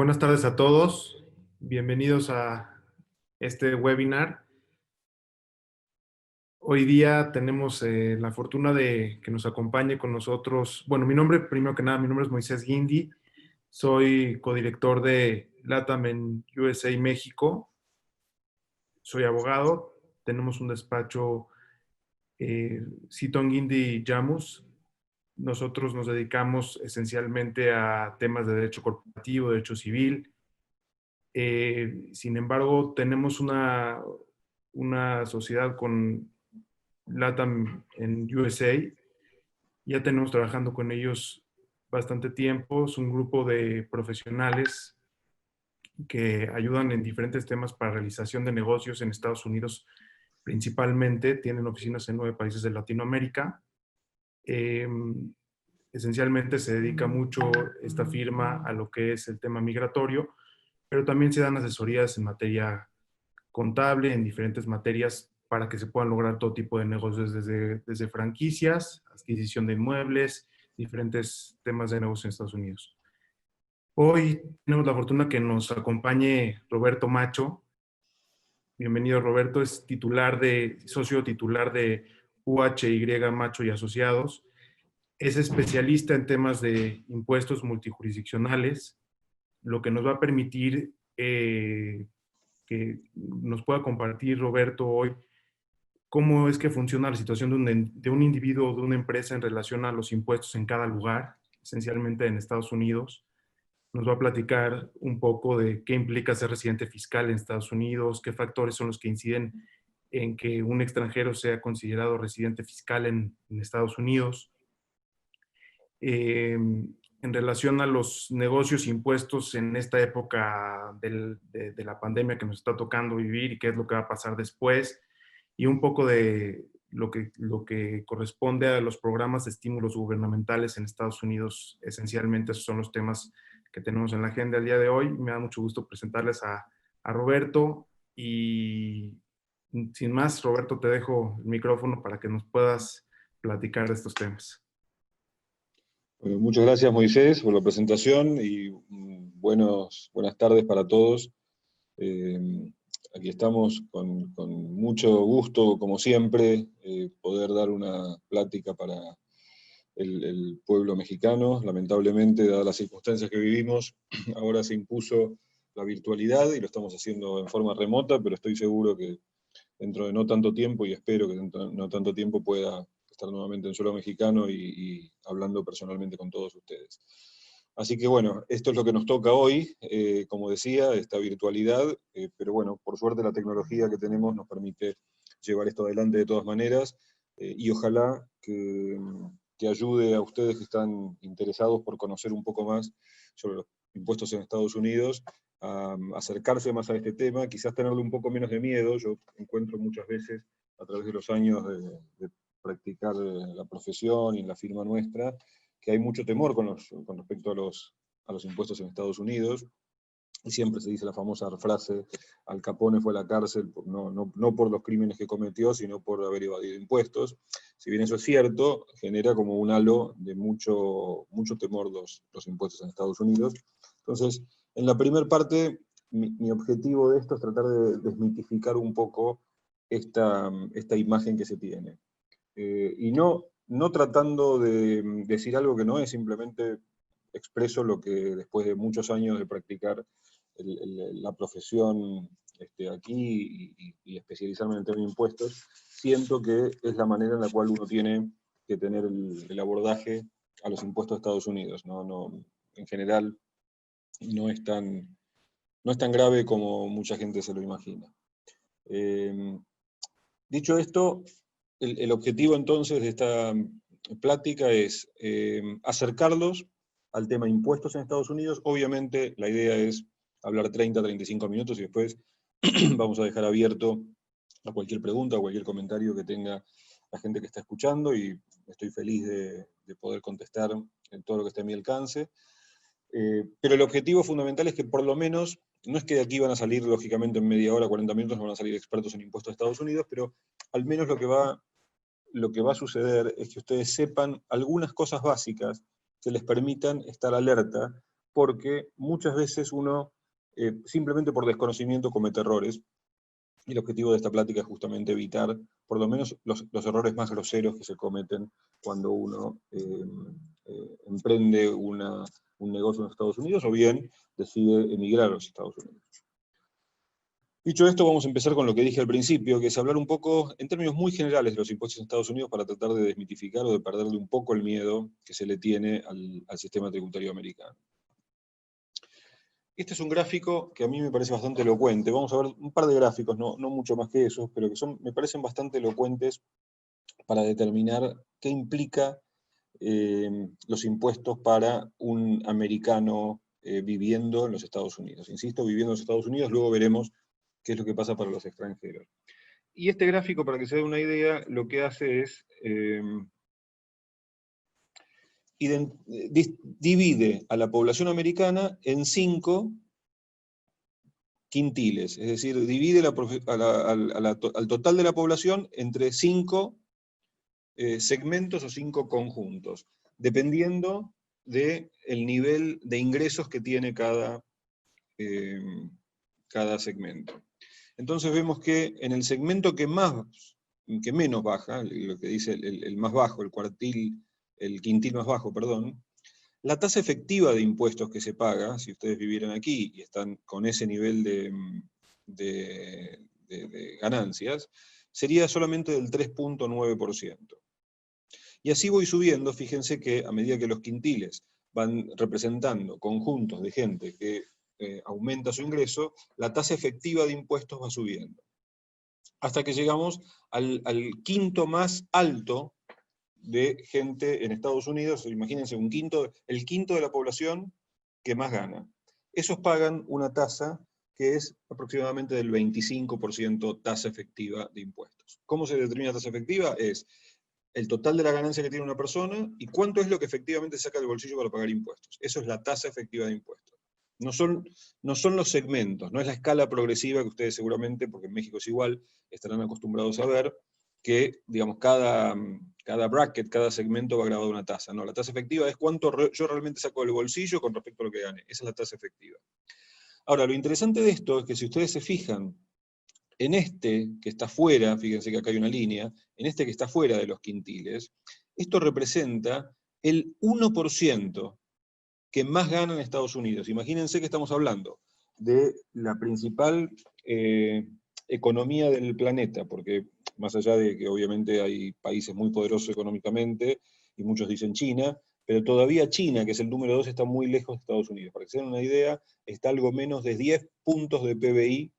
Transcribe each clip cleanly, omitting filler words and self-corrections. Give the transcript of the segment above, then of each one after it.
Buenas tardes a todos. Bienvenidos a este webinar. Hoy día tenemos la fortuna de que nos acompañe con nosotros. Bueno, primero que nada, mi nombre es Moisés Guindy. Soy codirector de LATAM en USA México. Soy abogado. Tenemos un despacho Seaton Guindy Llamus. Nosotros nos dedicamos esencialmente a temas de derecho corporativo, derecho civil. Sin embargo, tenemos una sociedad con LATAM en USA. Ya tenemos trabajando con ellos bastante tiempo. Es un grupo de profesionales que ayudan en diferentes temas para realización de negocios en Estados Unidos principalmente. Tienen oficinas en 9 países de Latinoamérica. Esencialmente se dedica mucho esta firma a lo que es el tema migratorio, pero también se dan asesorías en materia contable, en diferentes materias para que se puedan lograr todo tipo de negocios, desde franquicias, adquisición de inmuebles, diferentes temas de negocio en Estados Unidos. Hoy tenemos la fortuna que nos acompañe Roberto Macho. Bienvenido, Roberto. Es socio titular de UHY Macho y Asociados. Es especialista en temas de impuestos multijurisdiccionales, lo que nos va a permitir que nos pueda compartir Roberto hoy cómo es que funciona la situación de un individuo o de una empresa en relación a los impuestos en cada lugar, esencialmente en Estados Unidos. Nos va a platicar un poco de qué implica ser residente fiscal en Estados Unidos, qué factores son los que inciden en que un extranjero sea considerado residente fiscal en Estados Unidos. En relación a los negocios impuestos en esta época de la pandemia que nos está tocando vivir y qué es lo que va a pasar después, y un poco de lo que corresponde a los programas de estímulos gubernamentales en Estados Unidos. Esencialmente esos son los temas que tenemos en la agenda el día de hoy. Me da mucho gusto presentarles a Roberto, y sin más, Roberto, te dejo el micrófono para que nos puedas platicar de estos temas. Bueno, muchas gracias, Moisés, por la presentación y buenas tardes para todos. Aquí estamos con mucho gusto, como siempre, poder dar una plática para el pueblo mexicano. Lamentablemente, dadas las circunstancias que vivimos, ahora se impuso la virtualidad y lo estamos haciendo en forma remota, pero estoy seguro que dentro de no tanto tiempo, y espero que dentro de no tanto tiempo pueda estar nuevamente en suelo mexicano y hablando personalmente con todos ustedes. Así que bueno, esto es lo que nos toca hoy, como decía, esta virtualidad, pero bueno, por suerte la tecnología que tenemos nos permite llevar esto adelante de todas maneras, y ojalá que ayude a ustedes que están interesados por conocer un poco más sobre los impuestos en Estados Unidos, a acercarse más a este tema, quizás tenerle un poco menos de miedo. Yo encuentro muchas veces, a través de los años de practicar la profesión y la firma nuestra, que hay mucho temor con respecto a los impuestos en Estados Unidos. Y siempre se dice la famosa frase: Al Capone fue a la cárcel no por los crímenes que cometió, sino por haber evadido impuestos. Si bien eso es cierto, genera como un halo de mucho temor los impuestos en Estados Unidos. Entonces, en la primera parte, mi objetivo de esto es tratar de desmitificar un poco esta imagen que se tiene. Y no tratando de decir algo que no es, simplemente expreso lo que después de muchos años de practicar la profesión aquí y especializarme en el tema de impuestos, siento que es la manera en la cual uno tiene que tener el abordaje a los impuestos de Estados Unidos. En general, no es tan grave como mucha gente se lo imagina. Dicho esto, el objetivo entonces de esta plática es acercarlos al tema de impuestos en Estados Unidos. Obviamente la idea es hablar 35 minutos y después vamos a dejar abierto a cualquier pregunta o cualquier comentario que tenga la gente que está escuchando, y estoy feliz de poder contestar en todo lo que esté a mi alcance. Pero el objetivo fundamental es que por lo menos, no es que de aquí van a salir, lógicamente en media hora, 40 minutos, no van a salir expertos en impuestos de Estados Unidos, pero al menos lo que va a suceder es que ustedes sepan algunas cosas básicas que les permitan estar alerta porque muchas veces uno, simplemente por desconocimiento, comete errores, y el objetivo de esta plática es justamente evitar, por lo menos, los errores más groseros que se cometen cuando uno emprende un negocio en los Estados Unidos, o bien decide emigrar a los Estados Unidos. Dicho esto, vamos a empezar con lo que dije al principio, que es hablar un poco, en términos muy generales, de los impuestos en Estados Unidos para tratar de desmitificar o de perderle un poco el miedo que se le tiene al sistema tributario americano. Este es un gráfico que a mí me parece bastante elocuente. Vamos a ver un par de gráficos, no mucho más que esos, pero que me parecen bastante elocuentes para determinar qué implica los impuestos para un americano viviendo en los Estados Unidos. Insisto, viviendo en los Estados Unidos, luego veremos qué es lo que pasa para los extranjeros. Y este gráfico, para que se dé una idea, lo que hace es divide a la población americana en 5 quintiles, es decir, divide al total de la población entre 5 segmentos o 5 conjuntos, dependiendo del nivel de ingresos que tiene cada segmento. Entonces vemos que en el segmento que menos baja, lo que dice el más bajo, el quintil más bajo, perdón, la tasa efectiva de impuestos que se paga, si ustedes vivieran aquí y están con ese nivel de ganancias, sería solamente del 3.9%. Y así voy subiendo. Fíjense que a medida que los quintiles van representando conjuntos de gente que aumenta su ingreso, la tasa efectiva de impuestos va subiendo. Hasta que llegamos al quinto más alto de gente en Estados Unidos. Imagínense, el quinto de la población que más gana. Esos pagan una tasa que es aproximadamente del 25% tasa efectiva de impuestos. ¿Cómo se determina tasa efectiva? Es el total de la ganancia que tiene una persona y cuánto es lo que efectivamente saca del bolsillo para pagar impuestos. Eso es la tasa efectiva de impuestos. No son los segmentos, no es la escala progresiva que ustedes seguramente, porque en México es igual, estarán acostumbrados a ver, que digamos, cada bracket, cada segmento va grabado una tasa. No, la tasa efectiva es cuánto yo realmente saco del bolsillo con respecto a lo que gane. Esa es la tasa efectiva. Ahora, lo interesante de esto es que si ustedes se fijan, en este que está fuera, fíjense que acá hay una línea, en este que está fuera de los quintiles, esto representa el 1% que más gana en Estados Unidos. Imagínense que estamos hablando de la principal economía del planeta, porque más allá de que obviamente hay países muy poderosos económicamente, y muchos dicen China, pero todavía China, que es el número 2, está muy lejos de Estados Unidos. Para que se den una idea, está algo menos de 10 puntos de PBI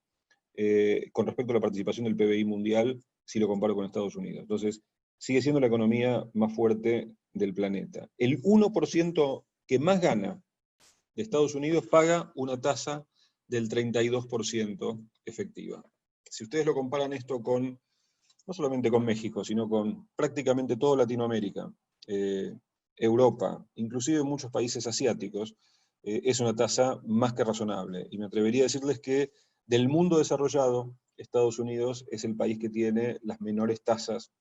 con respecto a la participación del PBI mundial, si lo comparo con Estados Unidos. Entonces, sigue siendo la economía más fuerte del planeta. El 1% que más gana de Estados Unidos paga una tasa del 32% efectiva. Si ustedes lo comparan esto con, no solamente con México, sino con prácticamente toda Latinoamérica, Europa, inclusive muchos países asiáticos, es una tasa más que razonable. Y me atrevería a decirles que del mundo desarrollado, Estados Unidos es el país que tiene las menores tasas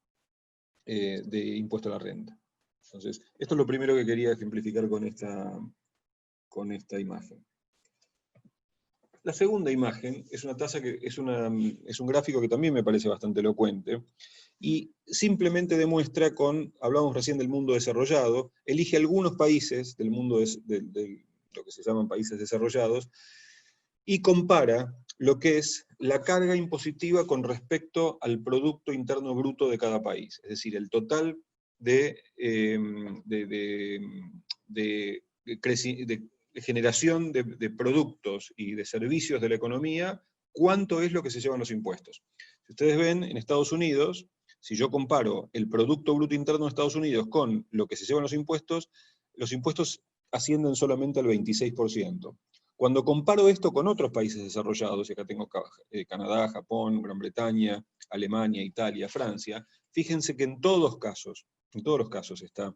de impuesto a la renta. Entonces, esto es lo primero que quería ejemplificar con esta imagen. La segunda imagen es una tasa que es un gráfico que también me parece bastante elocuente, y simplemente demuestra hablamos recién del mundo desarrollado, elige algunos países del mundo de lo que se llaman países desarrollados, y compara lo que es la carga impositiva con respecto al Producto Interno Bruto de cada país, es decir, el total de generación de productos y de servicios de la economía, cuánto es lo que se llevan los impuestos. Si ustedes ven, en Estados Unidos, si yo comparo el Producto Bruto Interno de Estados Unidos con lo que se llevan los impuestos ascienden solamente al 26%. Cuando comparo esto con otros países desarrollados, y acá tengo Canadá, Japón, Gran Bretaña, Alemania, Italia, Francia, fíjense que en todos los casos está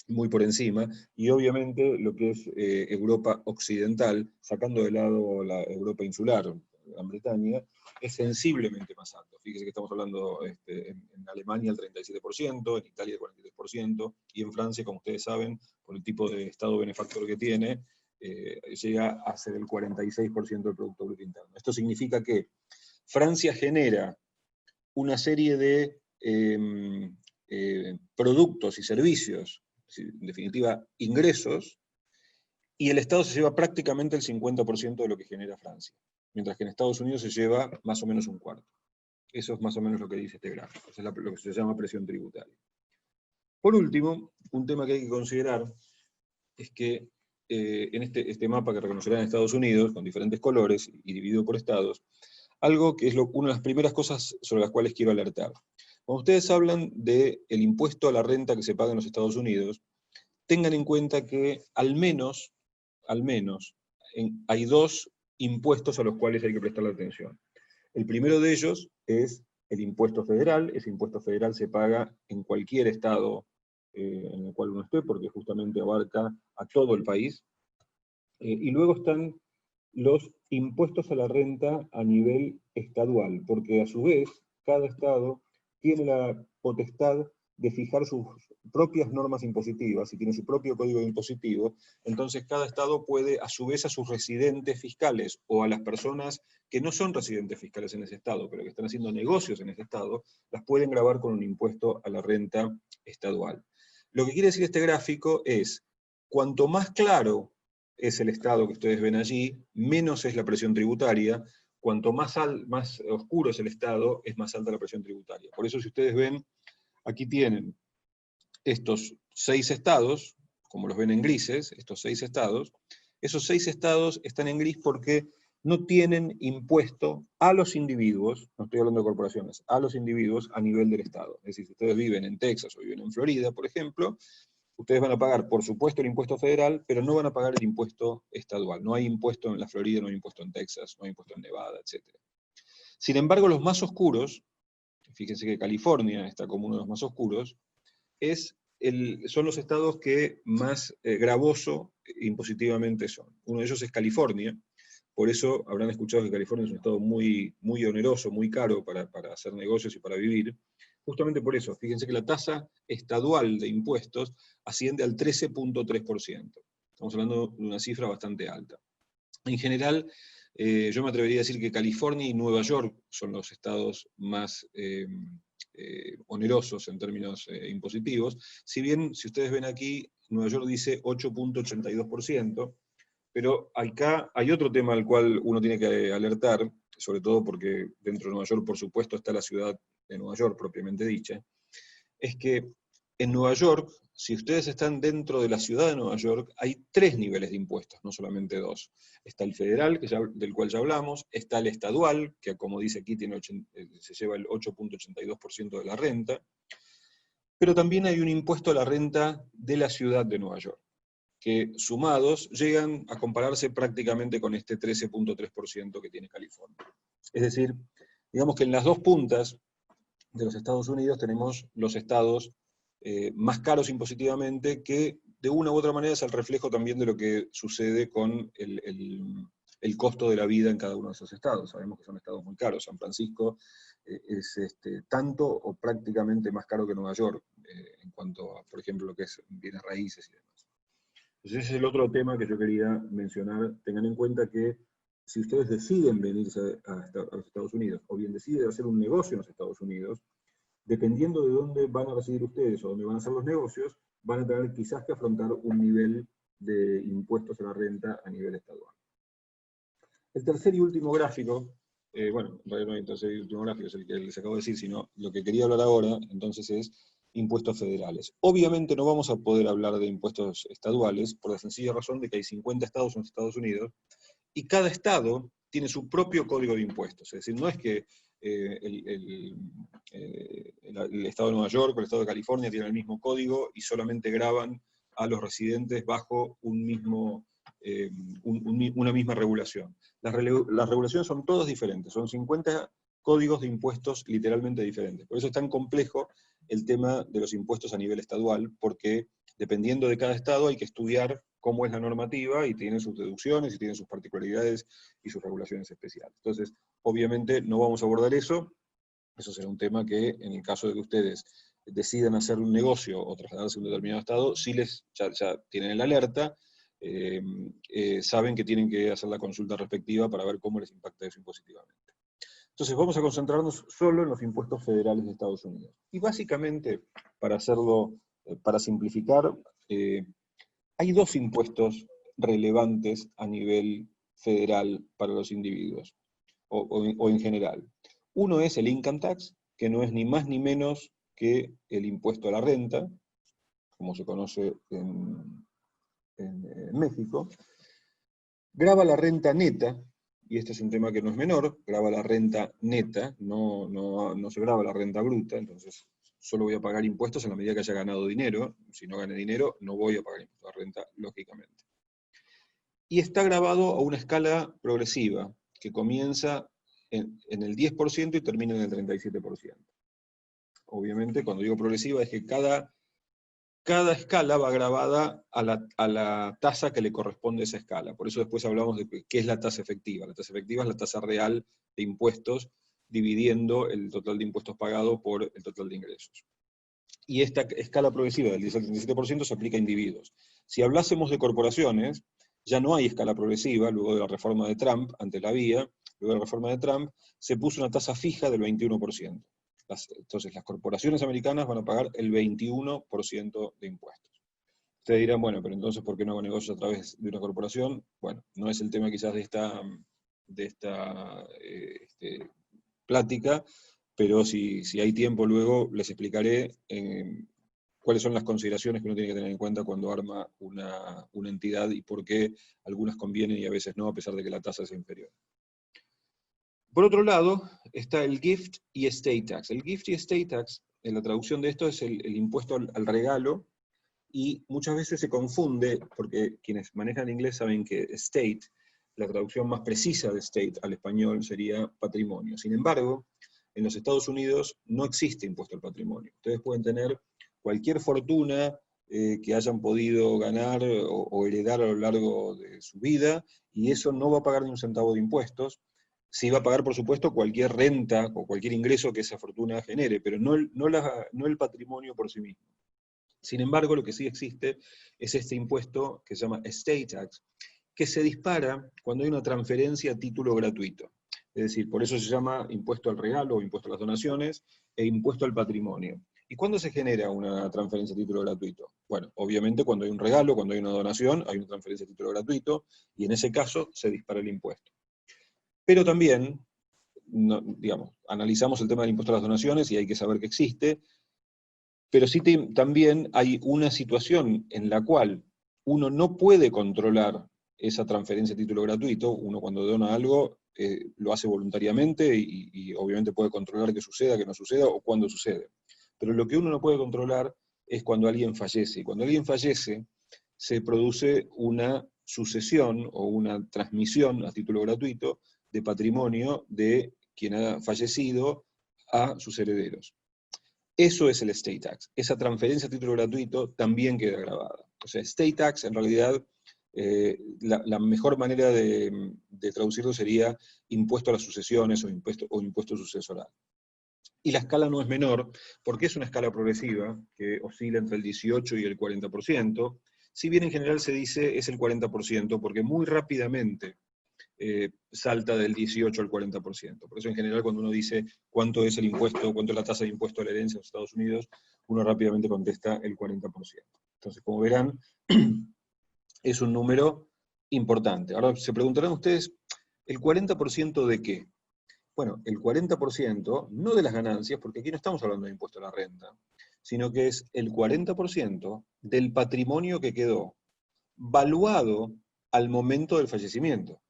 muy por encima, y obviamente lo que es Europa occidental, sacando de lado la Europa insular, Gran Bretaña, es sensiblemente más alto. Fíjense que estamos hablando en Alemania el 37%, en Italia el 43%, y en Francia, como ustedes saben, por el tipo de Estado benefactor que tiene, llega a ser el 46% del Producto Bruto Interno. Esto significa que Francia genera una serie de productos y servicios, en definitiva, ingresos, y el Estado se lleva prácticamente el 50% de lo que genera Francia, mientras que en Estados Unidos se lleva más o menos un cuarto. Eso es más o menos lo que dice este gráfico, eso es lo que se llama presión tributaria. Por último, un tema que hay que considerar es que en este mapa que reconocerán en Estados Unidos, con diferentes colores y dividido por estados, algo que es una de las primeras cosas sobre las cuales quiero alertar. Cuando ustedes hablan del impuesto a la renta que se paga en los Estados Unidos, tengan en cuenta que al menos, hay dos impuestos a los cuales hay que prestarle atención. El primero de ellos es el impuesto federal. Ese impuesto federal se paga en cualquier estado en el cual uno esté, porque justamente abarca a todo el país. Y luego están los impuestos a la renta a nivel estadual, porque a su vez cada estado tiene la potestad de fijar sus propias normas impositivas y tiene su propio código impositivo. Entonces cada estado puede, a su vez, a sus residentes fiscales o a las personas que no son residentes fiscales en ese estado, pero que están haciendo negocios en ese estado, las pueden gravar con un impuesto a la renta estadual. Lo que quiere decir este gráfico es, cuanto más claro es el estado que ustedes ven allí, menos es la presión tributaria. Cuanto más oscuro es el estado, es más alta la presión tributaria. Por eso, si ustedes ven, aquí tienen estos 6 estados, como los ven en grises, estos 6 estados. Esos 6 estados están en gris porque no tienen impuesto a los individuos, no estoy hablando de corporaciones, a los individuos a nivel del estado. Es decir, si ustedes viven en Texas o viven en Florida, por ejemplo, ustedes van a pagar, por supuesto, el impuesto federal, pero no van a pagar el impuesto estadual. No hay impuesto en la Florida, no hay impuesto en Texas, no hay impuesto en Nevada, etc. Sin embargo, los más oscuros, fíjense que California está como uno de los más oscuros, son los estados que más gravoso impositivamente son. Uno de ellos es California, por eso habrán escuchado que California es un estado muy, muy oneroso, muy caro para hacer negocios y para vivir. Justamente por eso, fíjense que la tasa estadual de impuestos asciende al 13.3%. Estamos hablando de una cifra bastante alta. En general, yo me atrevería a decir que California y Nueva York son los estados más onerosos en términos impositivos. Si bien, si ustedes ven aquí, Nueva York dice 8.82%, pero acá hay otro tema al cual uno tiene que alertar, sobre todo porque dentro de Nueva York, por supuesto, está la ciudad de Nueva York, propiamente dicha, es que en Nueva York, si ustedes están dentro de la ciudad de Nueva York, hay 3 niveles de impuestos, no solamente 2. Está el federal, del cual ya hablamos, está el estadual, que como dice aquí se lleva el 8.82% de la renta, pero también hay un impuesto a la renta de la ciudad de Nueva York, que sumados llegan a compararse prácticamente con este 13.3% que tiene California. Es decir, digamos que en las dos puntas de los Estados Unidos tenemos los estados más caros impositivamente, que de una u otra manera es el reflejo también de lo que sucede con el costo de la vida en cada uno de esos estados. Sabemos que son estados muy caros. San Francisco es tanto o prácticamente más caro que Nueva York, en cuanto a, por ejemplo, lo que es bienes raíces y demás. Entonces ese es el otro tema que yo quería mencionar. Tengan en cuenta que si ustedes deciden venirse a los Estados Unidos, o bien deciden hacer un negocio en los Estados Unidos, dependiendo de dónde van a residir ustedes o dónde van a hacer los negocios, van a tener quizás que afrontar un nivel de impuestos a la renta a nivel estadual. El tercer y último gráfico, bueno, en realidad no hay tercer y último gráfico, es el que les acabo de decir, sino lo que quería hablar ahora, entonces, es impuestos federales. Obviamente no vamos a poder hablar de impuestos estaduales, por la sencilla razón de que hay 50 estados en los Estados Unidos, y cada estado tiene su propio código de impuestos. Es decir, no es que el estado de Nueva York o el estado de California tienen el mismo código y solamente graban a los residentes bajo una misma regulación. Las regulaciones son todas diferentes, son 50 códigos de impuestos literalmente diferentes. Por eso es tan complejo el tema de los impuestos a nivel estadual, porque dependiendo de cada estado hay que estudiar cómo es la normativa y tienen sus deducciones y tienen sus particularidades y sus regulaciones especiales. Entonces, obviamente no vamos a abordar eso. Eso será un tema que, en el caso de que ustedes decidan hacer un negocio o trasladarse a un determinado estado, sí ya tienen el alerta, saben que tienen que hacer la consulta respectiva para ver cómo les impacta eso impositivamente. Entonces vamos a concentrarnos solo en los impuestos federales de Estados Unidos. Y básicamente, para hacerlo, para simplificar, hay dos impuestos relevantes a nivel federal para los individuos, o en general. Uno es el income tax, que no es ni más ni menos que el impuesto a la renta, como se conoce en México. Grava la renta neta, y este es un tema que no es menor, grava la renta neta, no se grava la renta bruta, entonces solo voy a pagar impuestos en la medida que haya ganado dinero. Si no gané dinero, no voy a pagar impuestos a renta, lógicamente. Y está grabado a una escala progresiva, que comienza en el 10% y termina en el 37%. Obviamente, cuando digo progresiva, es que cada escala va grabada a la tasa que le corresponde a esa escala. Por eso después hablamos de qué es la tasa efectiva. La tasa efectiva es la tasa real de impuestos, dividiendo el total de impuestos pagados por el total de ingresos. Y esta escala progresiva del 10 al 37% se aplica a individuos. Si hablásemos de corporaciones, ya no hay escala progresiva, luego de la reforma de Trump, ante la vía, luego de la reforma de Trump, se puso una tasa fija del 21%. Entonces las corporaciones americanas van a pagar el 21% de impuestos. Ustedes dirán, bueno, pero entonces ¿por qué no hago negocios a través de una corporación? Bueno, no es el tema quizás de esta plática, pero si hay tiempo luego les explicaré cuáles son las consideraciones que uno tiene que tener en cuenta cuando arma una entidad y por qué algunas convienen y a veces no, a pesar de que la tasa es inferior. Por otro lado, está el gift y estate tax. El gift y estate tax, en la traducción de esto, es el impuesto al regalo, y muchas veces se confunde, porque quienes manejan inglés saben que estate, la traducción más precisa de estate al español sería patrimonio. Sin embargo, en los Estados Unidos no existe impuesto al patrimonio. Ustedes pueden tener cualquier fortuna que hayan podido ganar o heredar a lo largo de su vida, y eso no va a pagar ni un centavo de impuestos. Sí va a pagar, por supuesto, cualquier renta o cualquier ingreso que esa fortuna genere, pero no el patrimonio por sí mismo. Sin embargo, lo que sí existe es este impuesto que se llama estate tax, que se dispara cuando hay una transferencia a título gratuito. Es decir, por eso se llama impuesto al regalo o impuesto a las donaciones e impuesto al patrimonio. ¿Y cuándo se genera una transferencia a título gratuito? Bueno, obviamente cuando hay un regalo, cuando hay una donación, hay una transferencia a título gratuito, y en ese caso se dispara el impuesto. Pero también, analizamos el tema del impuesto a las donaciones y hay que saber que existe, pero sí también hay una situación en la cual uno no puede controlar esa transferencia a título gratuito. Uno cuando dona algo lo hace voluntariamente y obviamente puede controlar que suceda, que no suceda o cuándo sucede. Pero lo que uno no puede controlar es cuando alguien fallece. Y cuando alguien fallece se produce una sucesión o una transmisión a título gratuito de patrimonio de quien ha fallecido a sus herederos. Eso es el estate tax. Esa transferencia a título gratuito también queda grabada. O sea, estate tax, en realidad, la mejor manera de traducirlo sería impuesto a las sucesiones o impuesto sucesoral. Y la escala no es menor, porque es una escala progresiva que oscila entre el 18 y el 40%, si bien en general se dice es el 40%, porque muy rápidamente salta del 18 al 40%. Por eso en general cuando uno dice cuánto es el impuesto, cuánto es la tasa de impuesto a la herencia en los Estados Unidos, uno rápidamente contesta el 40%. Entonces, como verán, es un número importante. Ahora se preguntarán ustedes, ¿el 40% de qué? Bueno, el 40% no de las ganancias, porque aquí no estamos hablando de impuesto a la renta, sino que es el 40% del patrimonio que quedó valuado al momento del fallecimiento,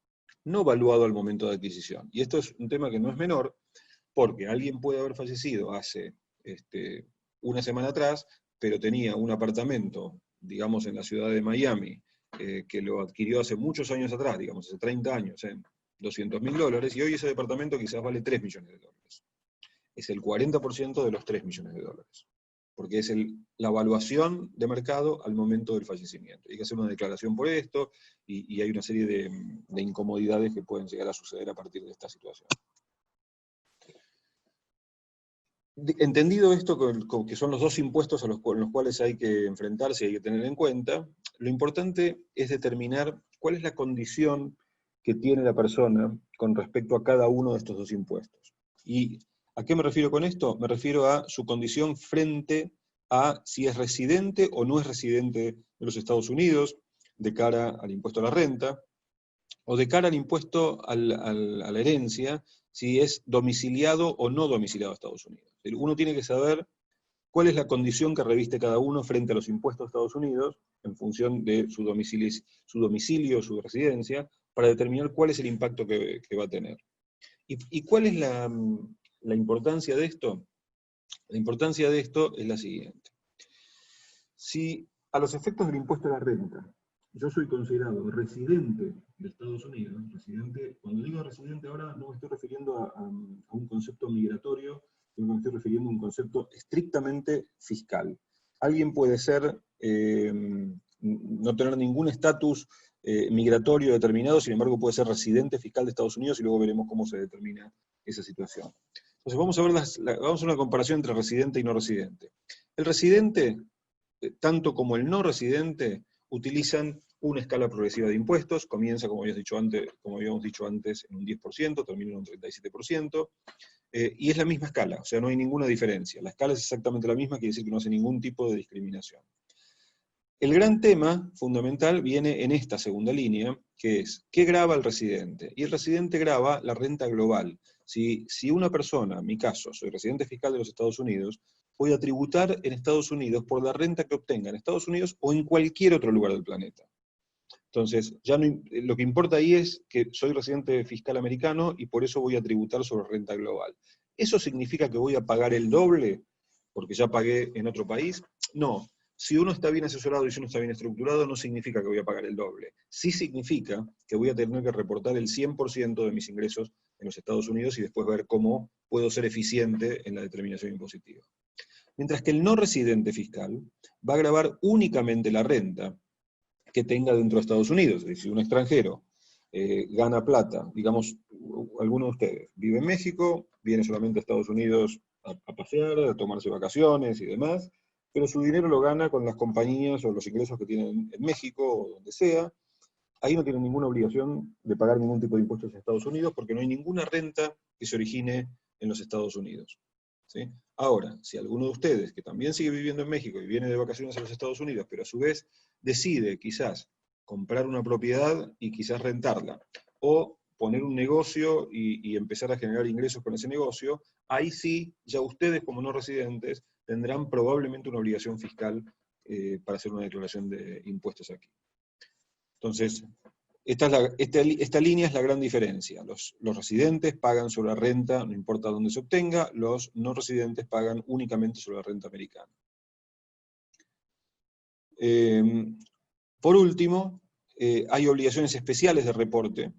no valuado al momento de adquisición. Y esto es un tema que no es menor, porque alguien puede haber fallecido hace una semana atrás, pero tenía un apartamento, digamos, en la ciudad de Miami, que lo adquirió hace muchos años atrás, digamos, hace 30 años, en $200.000, y hoy ese departamento quizás vale $3 millones. Es el 40% de los $3 millones, porque es la evaluación de mercado al momento del fallecimiento. Hay que hacer una declaración por esto, y hay una serie de incomodidades que pueden llegar a suceder a partir de esta situación. Entendido esto, que son los dos impuestos a los cuales hay que enfrentarse y hay que tener en cuenta, lo importante es determinar cuál es la condición que tiene la persona con respecto a cada uno de estos dos impuestos. ¿Y a qué me refiero con esto? Me refiero a su condición frente a si es residente o no es residente de los Estados Unidos, de cara al impuesto a la renta, o de cara al impuesto a la herencia, si es domiciliado o no domiciliado a Estados Unidos. Uno tiene que saber cuál es la condición que reviste cada uno frente a los impuestos de Estados Unidos, en función de su domicilio, su residencia, para determinar cuál es el impacto que va a tener. ¿Y cuál es la importancia de esto? La importancia de esto es la siguiente. Si a los efectos del impuesto a la renta, yo soy considerado residente de Estados Unidos, cuando digo residente ahora no me estoy refiriendo a un concepto migratorio, sino que me estoy refiriendo a un concepto estrictamente fiscal. Alguien puede ser, no tener ningún estatus migratorio determinado, sin embargo puede ser residente fiscal de Estados Unidos y luego veremos cómo se determina esa situación. Entonces vamos a ver vamos a hacer una comparación entre residente y no residente. El residente, tanto como el no residente, utilizan una escala progresiva de impuestos, comienza, como habíamos dicho antes, en un 10%, termina en un 37%, y es la misma escala, o sea, no hay ninguna diferencia. La escala es exactamente la misma, quiere decir que no hace ningún tipo de discriminación. El gran tema fundamental viene en esta segunda línea, que es, ¿qué grava el residente? Y el residente grava la renta global. Si una persona, en mi caso, soy residente fiscal de los Estados Unidos, voy a tributar en Estados Unidos por la renta que obtenga en Estados Unidos o en cualquier otro lugar del planeta. Entonces, ya no, lo que importa ahí es que soy residente fiscal americano y por eso voy a tributar sobre renta global. ¿Eso significa que voy a pagar el doble porque ya pagué en otro país? No. Si uno está bien asesorado y si uno está bien estructurado, no significa que voy a pagar el doble. Sí significa que voy a tener que reportar el 100% de mis ingresos en los Estados Unidos y después ver cómo puedo ser eficiente en la determinación impositiva. Mientras que el no residente fiscal va a gravar únicamente la renta que tenga dentro de Estados Unidos. Es decir, si un extranjero gana plata, digamos, alguno de ustedes vive en México, viene solamente a Estados Unidos a pasear, a tomarse vacaciones y demás, pero su dinero lo gana con las compañías o los ingresos que tienen en México o donde sea, ahí no tienen ninguna obligación de pagar ningún tipo de impuestos en Estados Unidos porque no hay ninguna renta que se origine en los Estados Unidos. ¿Sí? Ahora, si alguno de ustedes, que también sigue viviendo en México y viene de vacaciones a los Estados Unidos, pero a su vez decide quizás comprar una propiedad y quizás rentarla, o poner un negocio y empezar a generar ingresos con ese negocio, ahí sí, ya ustedes como no residentes tendrán probablemente una obligación fiscal para hacer una declaración de impuestos aquí. Entonces, esta línea es la gran diferencia. Los residentes pagan sobre la renta, no importa dónde se obtenga, los no residentes pagan únicamente sobre la renta americana. Por último, hay obligaciones especiales de reporte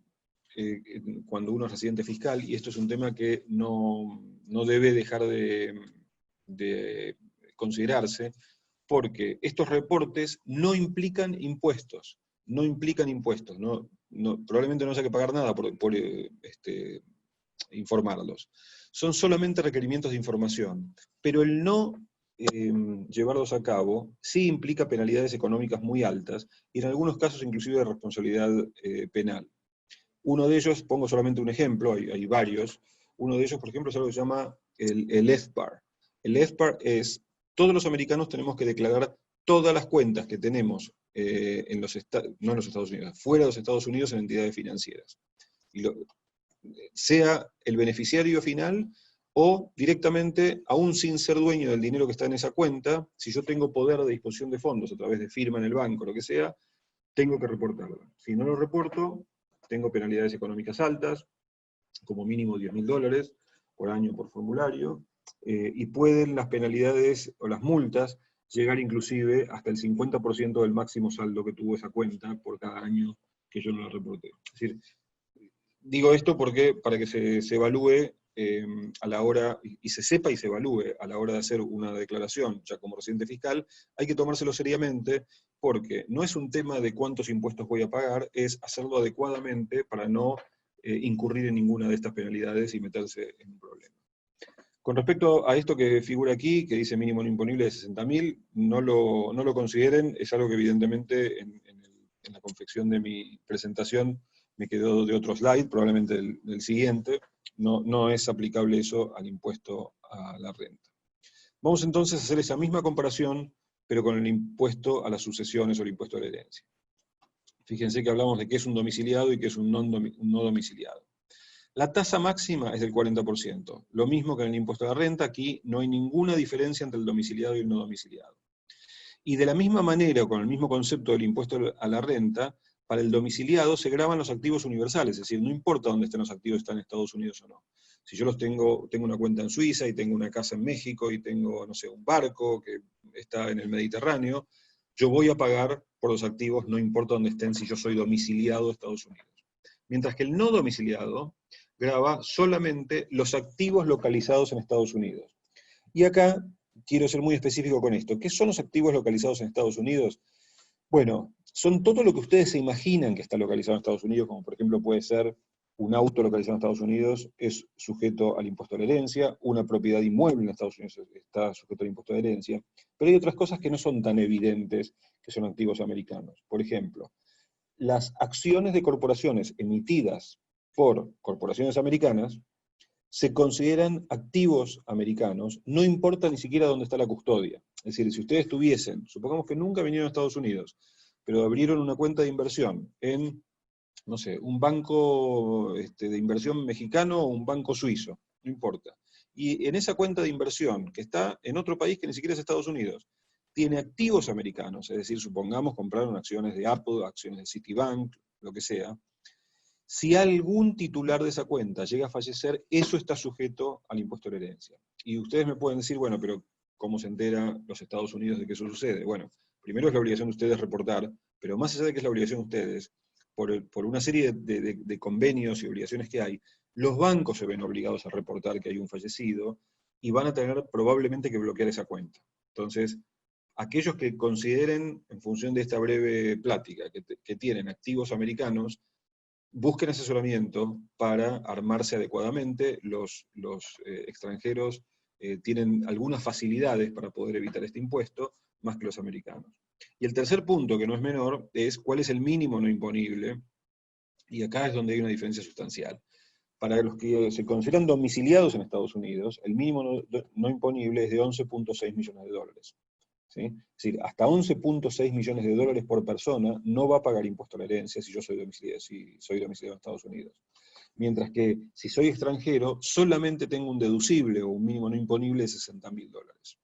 cuando uno es residente fiscal, y esto es un tema que no debe dejar de considerarse, porque estos reportes no implican impuestos. Probablemente no haya que pagar nada por informarlos. Son solamente requerimientos de información, pero el no llevarlos a cabo sí implica penalidades económicas muy altas, y en algunos casos inclusive de responsabilidad penal. Uno de ellos, pongo solamente un ejemplo, hay varios, uno de ellos, por ejemplo, es algo que se llama el FBAR. El FBAR es, todos los americanos tenemos que declarar todas las cuentas que tenemos, no en los Estados Unidos, fuera de los Estados Unidos en entidades financieras. Sea el beneficiario final o directamente, aún sin ser dueño del dinero que está en esa cuenta, si yo tengo poder de disposición de fondos a través de firma en el banco, lo que sea, tengo que reportarlo. Si no lo reporto, tengo penalidades económicas altas, como mínimo $10.000 por año por formulario, y pueden las penalidades o las multas llegar inclusive hasta el 50% del máximo saldo que tuvo esa cuenta por cada año que yo no la reporté. Es decir, digo esto porque para que se evalúe a la hora, y se sepa y se evalúe a la hora de hacer una declaración, ya como residente fiscal, hay que tomárselo seriamente, porque no es un tema de cuántos impuestos voy a pagar, es hacerlo adecuadamente para no incurrir en ninguna de estas penalidades y meterse en un problema. Con respecto a esto que figura aquí, que dice mínimo no imponible de 60.000, no lo consideren, es algo que evidentemente en la confección de mi presentación me quedó de otro slide, probablemente del siguiente. No es aplicable eso al impuesto a la renta. Vamos entonces a hacer esa misma comparación, pero con el impuesto a las sucesiones o el impuesto a la herencia. Fíjense que hablamos de qué es un domiciliado y qué es un no domiciliado. La tasa máxima es del 40%, lo mismo que en el impuesto a la renta. Aquí no hay ninguna diferencia entre el domiciliado y el no domiciliado. Y de la misma manera, con el mismo concepto del impuesto a la renta, para el domiciliado se graban los activos universales, es decir, no importa dónde estén los activos, están en Estados Unidos o no. Si yo tengo una cuenta en Suiza y tengo una casa en México y tengo, no sé, un barco que está en el Mediterráneo, yo voy a pagar por los activos, no importa dónde estén, si yo soy domiciliado de Estados Unidos. Mientras que el no domiciliado grava solamente los activos localizados en Estados Unidos. Y acá quiero ser muy específico con esto. ¿Qué son los activos localizados en Estados Unidos? Bueno, son todo lo que ustedes se imaginan que está localizado en Estados Unidos, como por ejemplo puede ser un auto localizado en Estados Unidos, es sujeto al impuesto a la herencia, una propiedad inmueble en Estados Unidos está sujeto al impuesto a la herencia, pero hay otras cosas que no son tan evidentes que son activos americanos. Por ejemplo, las acciones de corporaciones emitidas por corporaciones americanas se consideran activos americanos, no importa ni siquiera dónde está la custodia. Es decir, si ustedes tuviesen, supongamos que nunca vinieron a Estados Unidos, pero abrieron una cuenta de inversión en, no sé, un banco de inversión mexicano o un banco suizo, no importa. Y en esa cuenta de inversión, que está en otro país que ni siquiera es Estados Unidos, tiene activos americanos, es decir, supongamos compraron acciones de Apple, acciones de Citibank, lo que sea. Si algún titular de esa cuenta llega a fallecer, eso está sujeto al impuesto a la herencia. Y ustedes me pueden decir, bueno, pero ¿cómo se entera los Estados Unidos de que eso sucede? Bueno, primero es la obligación de ustedes reportar, pero más allá de que es la obligación de ustedes, por una serie de convenios y obligaciones que hay, los bancos se ven obligados a reportar que hay un fallecido y van a tener probablemente que bloquear esa cuenta. Entonces, aquellos que consideren, en función de esta breve plática, que tienen activos americanos, busquen asesoramiento para armarse adecuadamente. Los extranjeros tienen algunas facilidades para poder evitar este impuesto, más que los americanos. Y el tercer punto, que no es menor, es cuál es el mínimo no imponible, y acá es donde hay una diferencia sustancial. Para los que se consideran domiciliados en Estados Unidos, el mínimo no imponible es de 11.6 millones de dólares. ¿Sí? Es decir, hasta 11.6 millones de dólares por persona no va a pagar impuesto a la herencia si yo soy domiciliado en Estados Unidos. Mientras que si soy extranjero, solamente tengo un deducible o un mínimo no imponible de 60.000 dólares.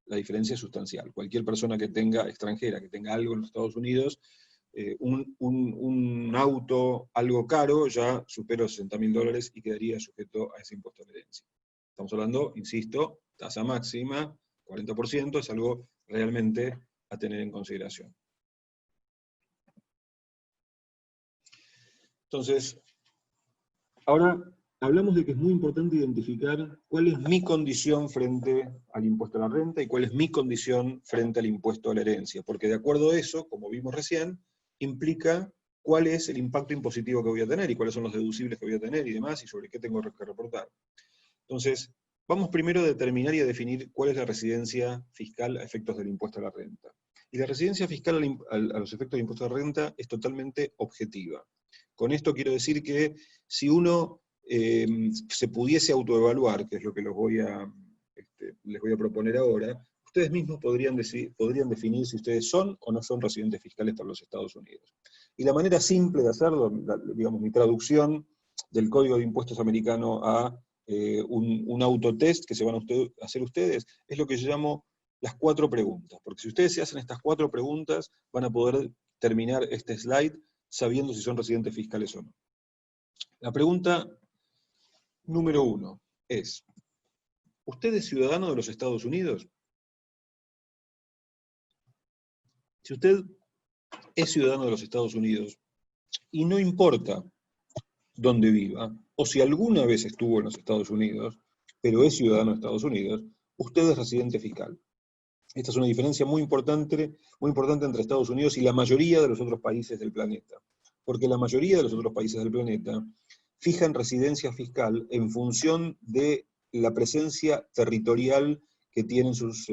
La diferencia es sustancial. Cualquier persona que tenga extranjera, que tenga algo en los Estados Unidos, un auto algo caro ya supera los 60.000 dólares y quedaría sujeto a ese impuesto a la herencia. Estamos hablando, insisto, tasa máxima, 40%, es algo realmente a tener en consideración. Entonces, ahora hablamos de que es muy importante identificar cuál es mi condición frente al impuesto a la renta y cuál es mi condición frente al impuesto a la herencia, porque de acuerdo a eso, como vimos recién, implica cuál es el impacto impositivo que voy a tener y cuáles son los deducibles que voy a tener y demás, y sobre qué tengo que reportar. Entonces, vamos primero a determinar y a definir cuál es la residencia fiscal a efectos del impuesto a la renta. Y la residencia fiscal a los efectos del impuesto a la renta es totalmente objetiva. Con esto quiero decir que si uno se pudiese autoevaluar, que es lo que les voy a proponer ahora, ustedes mismos podrían definir si ustedes son o no son residentes fiscales para los Estados Unidos. Y la manera simple de hacerlo, digamos, mi traducción del Código de Impuestos americano a un autotest que se van a hacer ustedes, es lo que yo llamo las 4 preguntas. Porque si ustedes se hacen estas 4 preguntas, van a poder terminar este slide sabiendo si son residentes fiscales o no. La pregunta número 1 es, ¿usted es ciudadano de los Estados Unidos? Si usted es ciudadano de los Estados Unidos, y no importa dónde viva, o si alguna vez estuvo en los Estados Unidos, pero es ciudadano de Estados Unidos, usted es residente fiscal. Esta es una diferencia muy importante entre Estados Unidos y la mayoría de los otros países del planeta. Porque la mayoría de los otros países del planeta fijan residencia fiscal en función de la presencia territorial que tienen sus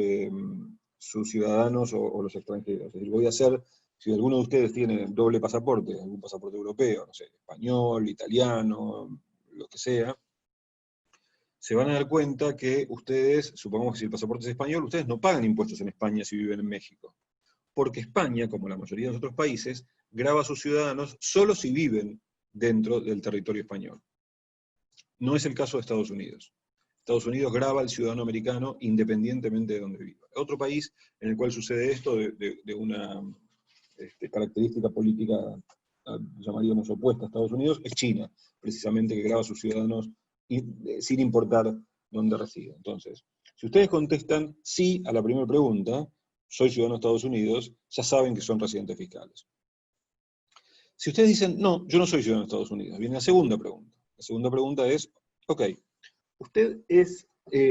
ciudadanos o los extranjeros. Es decir, voy a hacer, si alguno de ustedes tiene doble pasaporte, algún pasaporte europeo, no sé, español, italiano, lo que sea, se van a dar cuenta que ustedes, supongamos que si el pasaporte es español, ustedes no pagan impuestos en España si viven en México. Porque España, como la mayoría de los otros países, grava a sus ciudadanos solo si viven dentro del territorio español. No es el caso de Estados Unidos. Estados Unidos grava al ciudadano americano independientemente de donde viva. Otro país en el cual sucede esto de una característica política, llamaríamos opuesta a Estados Unidos, es China, precisamente, que grava a sus ciudadanos sin importar dónde residen. Entonces, si ustedes contestan sí a la primera pregunta, soy ciudadano de Estados Unidos, ya saben que son residentes fiscales. Si ustedes dicen, no, yo no soy ciudadano de Estados Unidos, viene la segunda pregunta. La segunda pregunta es, ok, ¿usted es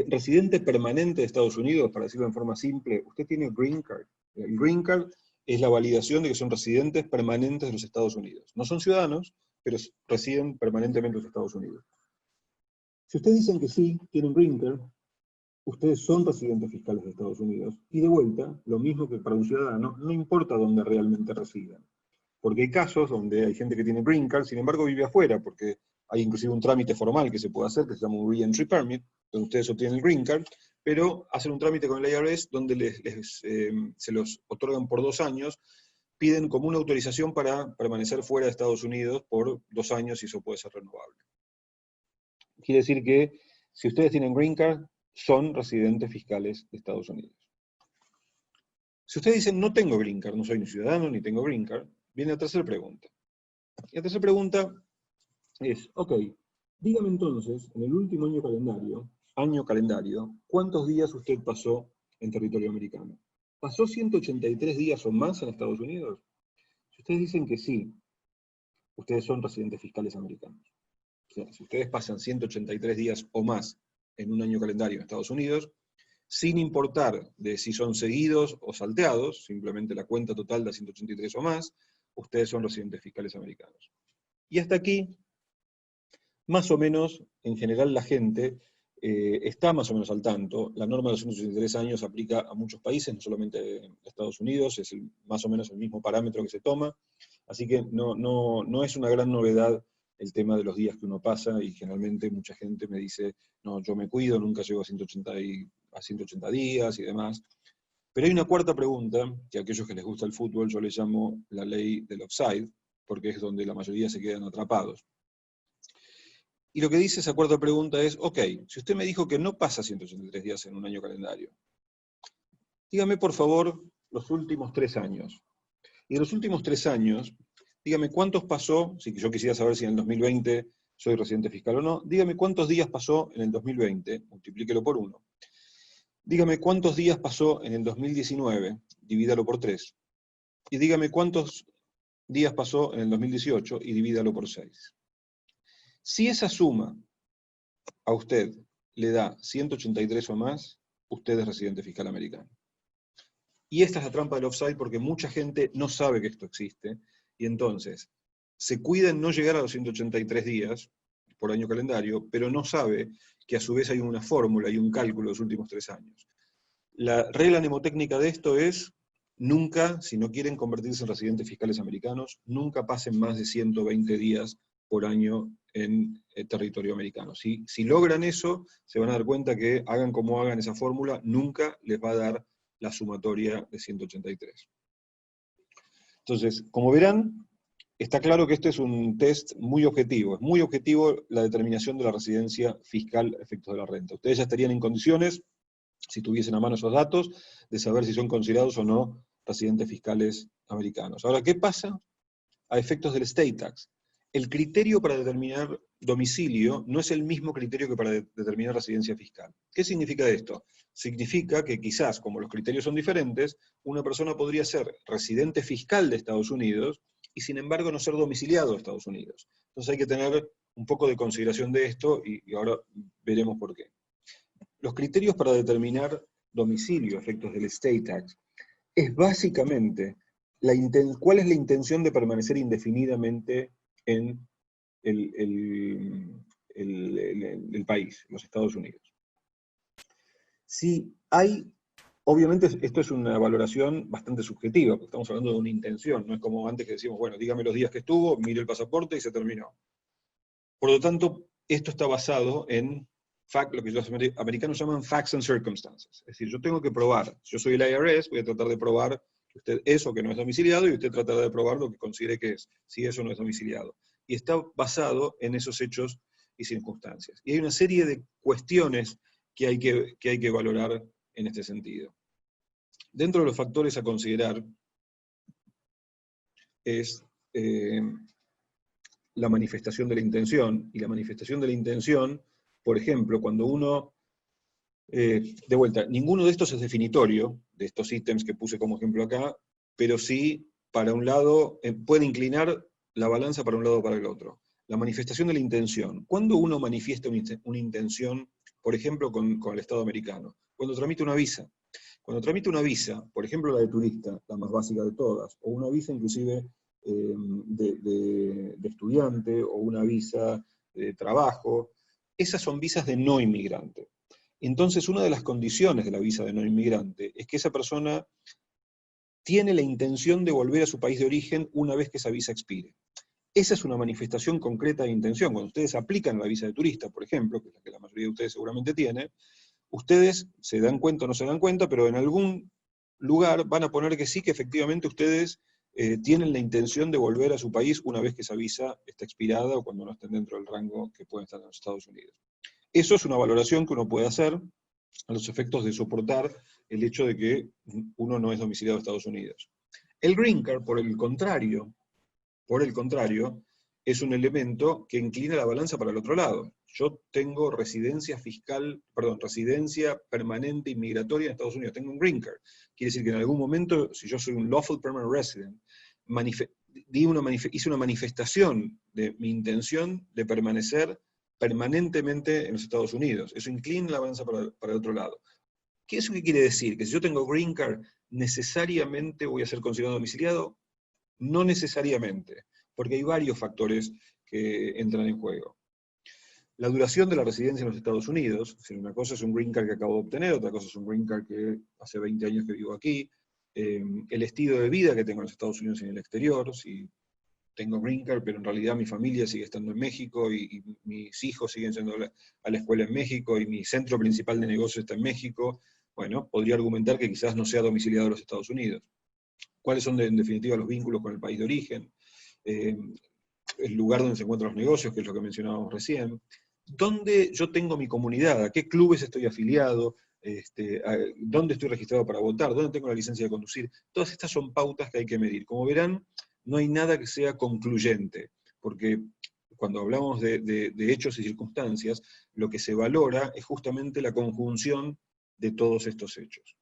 residente permanente de Estados Unidos? Para decirlo en forma simple, ¿usted tiene Green Card? El Green Card es la validación de que son residentes permanentes de los Estados Unidos. No son ciudadanos, pero residen permanentemente en los Estados Unidos. Si ustedes dicen que sí, tienen Green Card, ustedes son residentes fiscales de Estados Unidos, y de vuelta, lo mismo que para un ciudadano, no importa dónde realmente residan. Porque hay casos donde hay gente que tiene Green Card, sin embargo vive afuera, porque hay inclusive un trámite formal que se puede hacer, que se llama un Re-Entry Permit, donde ustedes obtienen el Green Card, pero hacen un trámite con el IRS donde se los otorgan por 2 años, piden como una autorización para permanecer fuera de Estados Unidos por 2 años y eso puede ser renovable. Quiere decir que si ustedes tienen Green Card, son residentes fiscales de Estados Unidos. Si ustedes dicen, no tengo Green Card, no soy ni ciudadano ni tengo Green Card, viene la tercera pregunta. Y la tercera pregunta es, ok, dígame entonces, en el último año calendario, ¿cuántos días usted pasó en territorio americano? ¿Pasó 183 días o más en Estados Unidos? Si ustedes dicen que sí, ustedes son residentes fiscales americanos. O sea, si ustedes pasan 183 días o más en un año calendario en Estados Unidos, sin importar de si son seguidos o salteados, simplemente la cuenta total da 183 o más, ustedes son residentes fiscales americanos. Y hasta aquí, más o menos, en general la gente está más o menos al tanto. La norma de los 183 años aplica a muchos países, no solamente a Estados Unidos, es más o menos el mismo parámetro que se toma, así que no es una gran novedad el tema de los días que uno pasa, y generalmente mucha gente me dice, no, yo me cuido, nunca llego a 180 días y demás. Pero hay una cuarta pregunta, que a aquellos que les gusta el fútbol yo les llamo la ley del offside, porque es donde la mayoría se quedan atrapados. Y lo que dice esa cuarta pregunta es, ok, si usted me dijo que no pasa 183 días en un año calendario, dígame por favor los últimos 3 años. Y de los últimos 3 años, dígame cuántos pasó, si yo quisiera saber si en el 2020 soy residente fiscal o no, dígame cuántos días pasó en el 2020, multiplíquelo por 1. Dígame cuántos días pasó en el 2019, divídalo por 3. Y dígame cuántos días pasó en el 2018 y divídalo por 6. Si esa suma a usted le da 183 o más, usted es residente fiscal americano. Y esta es la trampa del offside, porque mucha gente no sabe que esto existe, y entonces se cuida en no llegar a los 183 días por año calendario, pero no sabe que a su vez hay una fórmula y un cálculo de los últimos 3 años. La regla mnemotécnica de esto es, nunca, si no quieren convertirse en residentes fiscales americanos, nunca pasen más de 120 días por año en el territorio americano. Si logran eso, se van a dar cuenta que hagan como hagan esa fórmula, nunca les va a dar la sumatoria de 183. Entonces, como verán, está claro que este es un test muy objetivo. Es muy objetivo la determinación de la residencia fiscal a efectos de la renta. Ustedes ya estarían en condiciones, si tuviesen a mano esos datos, de saber si son considerados o no residentes fiscales americanos. Ahora, ¿qué pasa a efectos del estate tax? El criterio para determinar domicilio no es el mismo criterio que para determinar residencia fiscal. ¿Qué significa esto? Significa que quizás, como los criterios son diferentes, una persona podría ser residente fiscal de Estados Unidos y sin embargo no ser domiciliado de Estados Unidos. Entonces hay que tener un poco de consideración de esto y ahora veremos por qué. Los criterios para determinar domicilio a efectos del estate tax es básicamente cuál es la intención de permanecer indefinidamente en el país, los Estados Unidos. Si hay, obviamente esto es una valoración bastante subjetiva, porque estamos hablando de una intención, no es como antes que decimos, bueno, dígame los días que estuvo, mire el pasaporte y se terminó. Por lo tanto, esto está basado en lo que los americanos llaman facts and circumstances. Es decir, yo tengo que probar, yo soy el IRS, voy a tratar de probar que usted es o que no es domiciliado, y usted tratará de probar lo que considere que es, si eso no es domiciliado. Y está basado en esos hechos y circunstancias. Y hay una serie de cuestiones que hay que valorar en este sentido. Dentro de los factores a considerar es la manifestación de la intención, y la manifestación de la intención, por ejemplo, cuando uno, de vuelta, ninguno de estos es definitorio, de estos ítems que puse como ejemplo acá, pero sí, para un lado, puede inclinar la balanza para un lado o para el otro. La manifestación de la intención. ¿Cuándo uno manifiesta una intención, por ejemplo, con el Estado americano? Cuando tramita una visa. Cuando tramita una visa, por ejemplo la de turista, la más básica de todas, o una visa inclusive de estudiante, o una visa de trabajo, esas son visas de no inmigrante. Entonces, una de las condiciones de la visa de no inmigrante es que esa persona tiene la intención de volver a su país de origen una vez que esa visa expire. Esa es una manifestación concreta de intención. Cuando ustedes aplican la visa de turista, por ejemplo, que es la que la mayoría de ustedes seguramente tiene, ustedes se dan cuenta o no se dan cuenta, pero en algún lugar van a poner que sí, que efectivamente ustedes tienen la intención de volver a su país una vez que esa visa está expirada o cuando no estén dentro del rango que pueden estar en los Estados Unidos. Eso es una valoración que uno puede hacer a los efectos de soportar el hecho de que uno no es domiciliado en Estados Unidos. El Green Card, por el contrario, es un elemento que inclina la balanza para el otro lado. Yo tengo residencia permanente inmigratoria en Estados Unidos, tengo un Green Card. Quiere decir que en algún momento, si yo soy un lawful permanent resident, hice una manifestación de mi intención de permanecer permanentemente en los Estados Unidos. Eso inclina la balanza para el otro lado. ¿Qué quiere decir? ¿Que si yo tengo Green Card, necesariamente voy a ser considerado domiciliado? No necesariamente, porque hay varios factores que entran en juego. La duración de la residencia en los Estados Unidos, si una cosa es un Green Card que acabo de obtener, otra cosa es un Green Card que hace 20 años que vivo aquí, el estilo de vida que tengo en los Estados Unidos y en el exterior, si tengo Green Card, pero en realidad mi familia sigue estando en México y mis hijos siguen yendo a la escuela en México y mi centro principal de negocio está en México, bueno, podría argumentar que quizás no sea domiciliado en los Estados Unidos. ¿Cuáles son en definitiva los vínculos con el país de origen? El lugar donde se encuentran los negocios, que es lo que mencionábamos recién. ¿Dónde yo tengo mi comunidad? ¿A qué clubes estoy afiliado? ¿Dónde estoy registrado para votar? ¿Dónde tengo la licencia de conducir? Todas estas son pautas que hay que medir. Como verán, no hay nada que sea concluyente, porque cuando hablamos de hechos y circunstancias, lo que se valora es justamente la conjunción de todos estos hechos.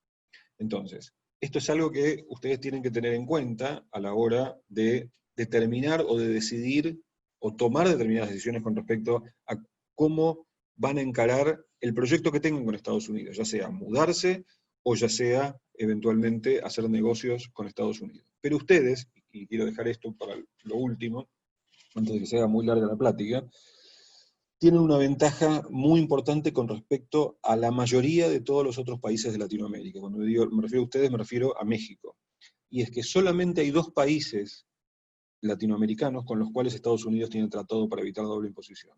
Entonces, esto es algo que ustedes tienen que tener en cuenta a la hora de determinar o de decidir o tomar determinadas decisiones con respecto a cómo van a encarar el proyecto que tengan con Estados Unidos, ya sea mudarse o ya sea eventualmente hacer negocios con Estados Unidos. Pero ustedes, y quiero dejar esto para lo último, antes de que se haga muy larga la plática, tienen una ventaja muy importante con respecto a la mayoría de todos los otros países de Latinoamérica. Cuando me refiero a ustedes, me refiero a México. Y es que solamente hay 2 países latinoamericanos con los cuales Estados Unidos tiene tratado para evitar doble imposición.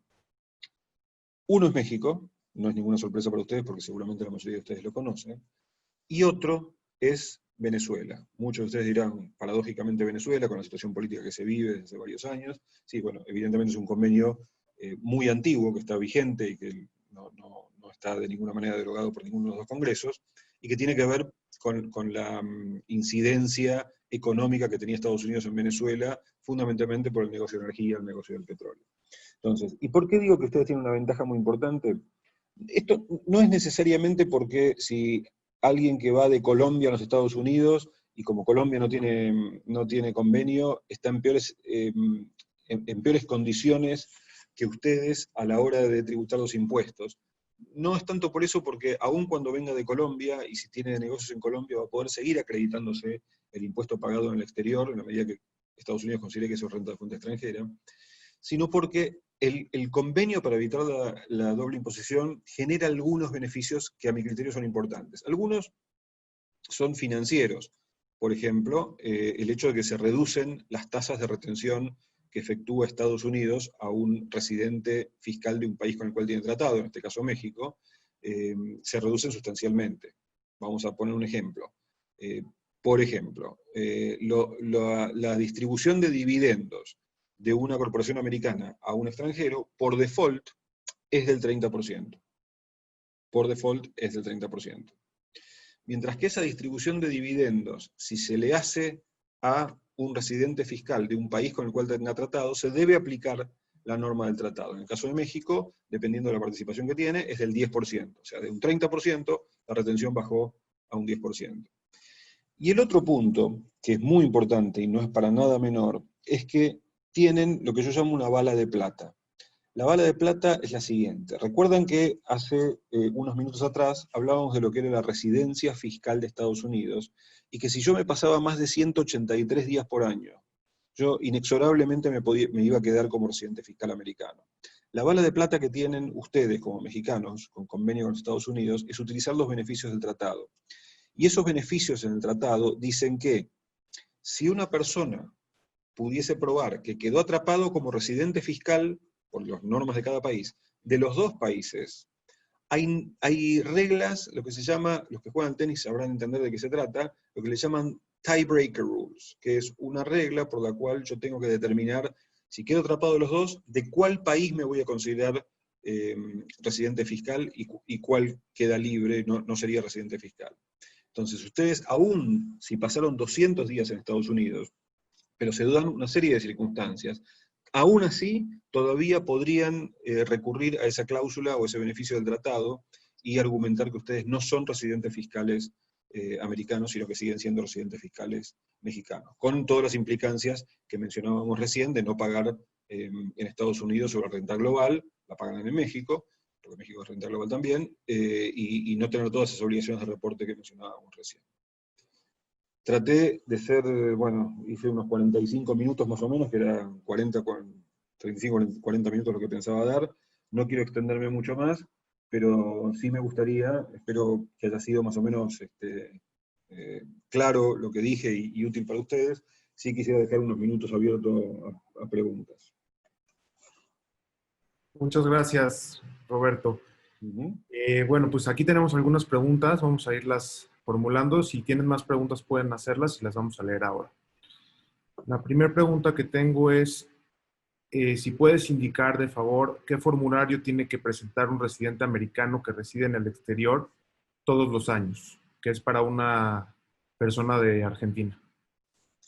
Uno es México, no es ninguna sorpresa para ustedes porque seguramente la mayoría de ustedes lo conocen, y otro es Venezuela. Muchos de ustedes dirán, paradójicamente Venezuela, con la situación política que se vive desde hace varios años. Sí, bueno, evidentemente es un convenio muy antiguo, que está vigente y que no está de ninguna manera derogado por ninguno de los 2 congresos, y que tiene que ver con la incidencia económica que tenía Estados Unidos en Venezuela, fundamentalmente por el negocio de energía, el negocio del petróleo. Entonces, ¿y por qué digo que ustedes tienen una ventaja muy importante? Esto no es necesariamente porque si alguien que va de Colombia a los Estados Unidos, y como Colombia no tiene convenio, está en peores condiciones que ustedes a la hora de tributar los impuestos. No es tanto por eso, porque aun cuando venga de Colombia, y si tiene negocios en Colombia, va a poder seguir acreditándose el impuesto pagado en el exterior, en la medida que Estados Unidos considere que eso es renta de fuente extranjera. sino porque el convenio para evitar la doble imposición genera algunos beneficios que a mi criterio son importantes. Algunos son financieros. Por ejemplo, el hecho de que se reducen las tasas de retención que efectúa Estados Unidos a un residente fiscal de un país con el cual tiene tratado, en este caso México, se reducen sustancialmente. Vamos a poner un ejemplo. Por ejemplo, la distribución de dividendos de una corporación americana a un extranjero, por default, es del 30%. Por default es del 30%. Mientras que esa distribución de dividendos, si se le hace a un residente fiscal de un país con el cual tenga tratado, se debe aplicar la norma del tratado. En el caso de México, dependiendo de la participación que tiene, es del 10%. O sea, de un 30%, la retención bajó a un 10%. Y el otro punto, que es muy importante y no es para nada menor, es que tienen lo que yo llamo una bala de plata. La bala de plata es la siguiente. Recuerdan que hace unos minutos atrás hablábamos de lo que era la residencia fiscal de Estados Unidos, y que si yo me pasaba más de 183 días por año, yo inexorablemente me iba a quedar como residente fiscal americano. La bala de plata que tienen ustedes como mexicanos, con convenio con Estados Unidos, es utilizar los beneficios del tratado. Y esos beneficios en el tratado dicen que si una persona pudiese probar que quedó atrapado como residente fiscal, por las normas de cada país, de los dos países, hay reglas, lo que se llama, los que juegan tenis sabrán entender de qué se trata, lo que le llaman tiebreaker rules, que es una regla por la cual yo tengo que determinar, si quedo atrapado de los dos, de cuál país me voy a considerar residente fiscal y cuál queda libre, no sería residente fiscal. Entonces, ustedes, aún si pasaron 200 días en Estados Unidos, pero se dan una serie de circunstancias, aún así todavía podrían recurrir a esa cláusula o ese beneficio del tratado y argumentar que ustedes no son residentes fiscales americanos, sino que siguen siendo residentes fiscales mexicanos, con todas las implicancias que mencionábamos recién de no pagar en Estados Unidos sobre renta global, la pagan en México, porque México es renta global también, y no tener todas esas obligaciones de reporte que mencionábamos recién. Traté de ser, bueno, hice unos 45 minutos más o menos, que eran 35, 40 minutos lo que pensaba dar. No quiero extenderme mucho más, pero sí me gustaría, espero que haya sido más o menos claro lo que dije y útil para ustedes. Sí quisiera dejar unos minutos abiertos a preguntas. Muchas gracias, Roberto. Uh-huh. Bueno, pues aquí tenemos algunas preguntas, vamos a irlas formulando. Si tienen más preguntas pueden hacerlas y las vamos a leer ahora. La primera pregunta que tengo es, si puedes indicar de favor qué formulario tiene que presentar un residente americano que reside en el exterior todos los años, que es para una persona de Argentina.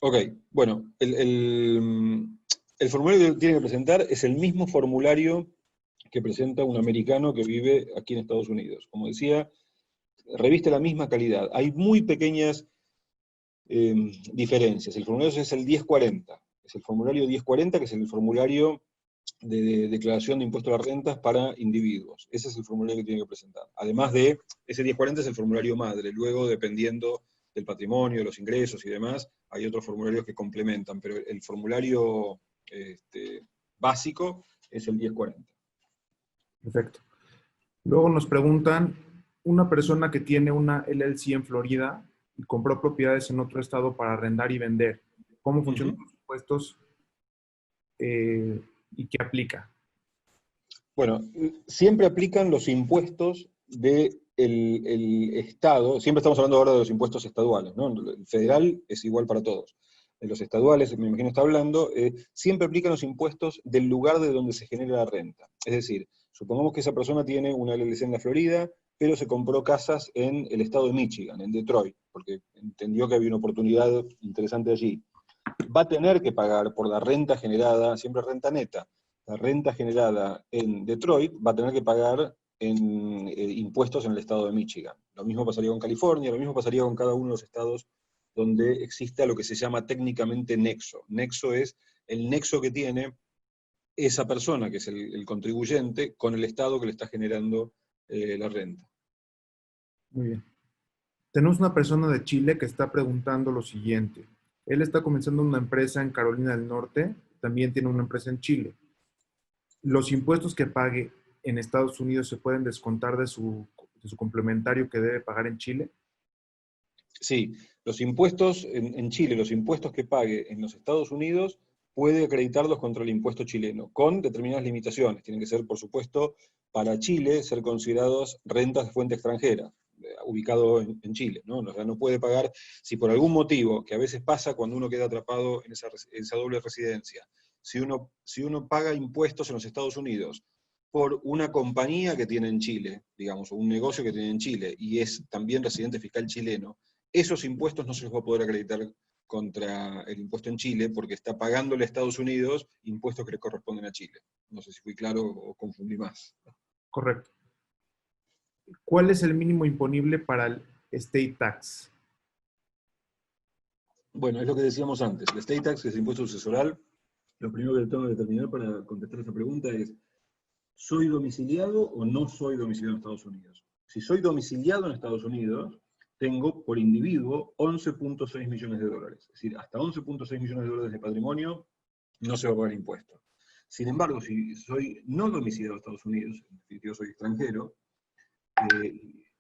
Ok, bueno, el formulario que tiene que presentar es el mismo formulario que presenta un americano que vive aquí en Estados Unidos. Como decía, reviste la misma calidad. Hay muy pequeñas diferencias. El formulario es el 1040. Es el formulario 1040, que es el formulario de declaración de impuestos a las rentas para individuos. Ese es el formulario que tiene que presentar. Además de, ese 1040 es el formulario madre. Luego, dependiendo del patrimonio, de los ingresos y demás, hay otros formularios que complementan, pero el formulario básico es el 1040. Perfecto. Luego nos preguntan, una persona que tiene una LLC en Florida y compró propiedades en otro estado para arrendar y vender, ¿cómo funcionan los impuestos y qué aplica? Bueno, siempre aplican los impuestos del Estado, siempre estamos hablando ahora de los impuestos estaduales, ¿no? El federal es igual para todos. En los estaduales, me imagino está hablando, siempre aplican los impuestos del lugar de donde se genera la renta. Es decir, supongamos que esa persona tiene una LLC en la Florida, pero se compró casas en el estado de Michigan, en Detroit, porque entendió que había una oportunidad interesante allí. Va a tener que pagar por la renta generada, siempre renta neta, la renta generada en Detroit va a tener que pagar en impuestos en el estado de Michigan. Lo mismo pasaría con California, lo mismo pasaría con cada uno de los estados donde exista lo que se llama técnicamente nexo. Nexo es el nexo que tiene esa persona, que es el contribuyente, con el estado que le está generando la renta. Muy bien. Tenemos una persona de Chile que está preguntando lo siguiente. Él está comenzando una empresa en Carolina del Norte, también tiene una empresa en Chile. ¿Los impuestos que pague en Estados Unidos se pueden descontar de su complementario que debe pagar en Chile? Sí, los impuestos en Chile, los impuestos que pague en los Estados Unidos, puede acreditarlos contra el impuesto chileno, con determinadas limitaciones. Tienen que ser, por supuesto, para Chile, ser considerados rentas de fuente extranjera, ubicado en Chile, ¿no? O sea, no puede pagar, si por algún motivo, que a veces pasa cuando uno queda atrapado en esa doble residencia, si uno paga impuestos en los Estados Unidos por una compañía que tiene en Chile, digamos, o un negocio que tiene en Chile, y es también residente fiscal chileno, esos impuestos no se los va a poder acreditar contra el impuesto en Chile, porque está pagándole a Estados Unidos impuestos que le corresponden a Chile. No sé si fui claro o confundí más. Correcto. ¿Cuál es el mínimo imponible para el state tax? Bueno, es lo que decíamos antes. El state tax, que es el impuesto sucesoral, lo primero que tengo que determinar para contestar esa pregunta es, ¿soy domiciliado o no soy domiciliado en Estados Unidos? Si soy domiciliado en Estados Unidos, tengo por individuo 11.6 millones de dólares. Es decir, hasta 11.6 millones de dólares de patrimonio no se va a pagar impuesto. Sin embargo, si soy no domiciliado en Estados Unidos, en definitiva soy extranjero,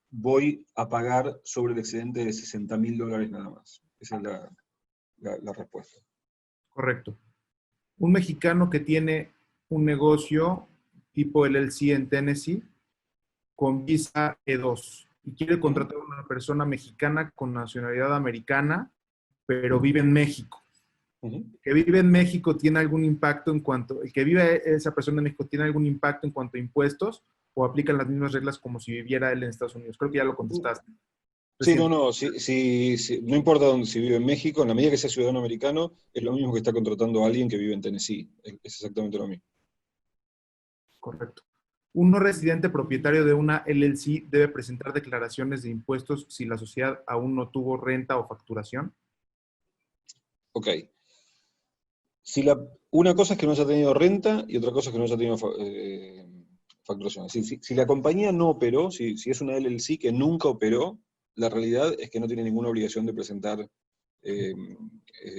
voy a pagar sobre el excedente de $60.000 nada más. Esa es la respuesta. Correcto. Un mexicano que tiene un negocio tipo LLC en Tennessee con visa E2 y quiere contratar a una persona mexicana con nacionalidad americana, pero vive en México. El que vive en México tiene algún impacto en cuanto, el que vive esa persona en México tiene algún impacto en cuanto a impuestos o aplican las mismas reglas como si viviera él en Estados Unidos. Creo que ya lo contestaste. Sí, no, no importa dónde, si vive en México, en la medida que sea ciudadano americano, es lo mismo que está contratando a alguien que vive en Tennessee. Es exactamente lo mismo. Correcto. Un no residente propietario de una LLC debe presentar declaraciones de impuestos si la sociedad aún no tuvo renta o facturación. Ok. Una cosa es que no haya tenido renta y otra cosa es que no haya tenido facturación. Si la compañía no operó, si es una LLC que nunca operó, la realidad es que no tiene ninguna obligación de presentar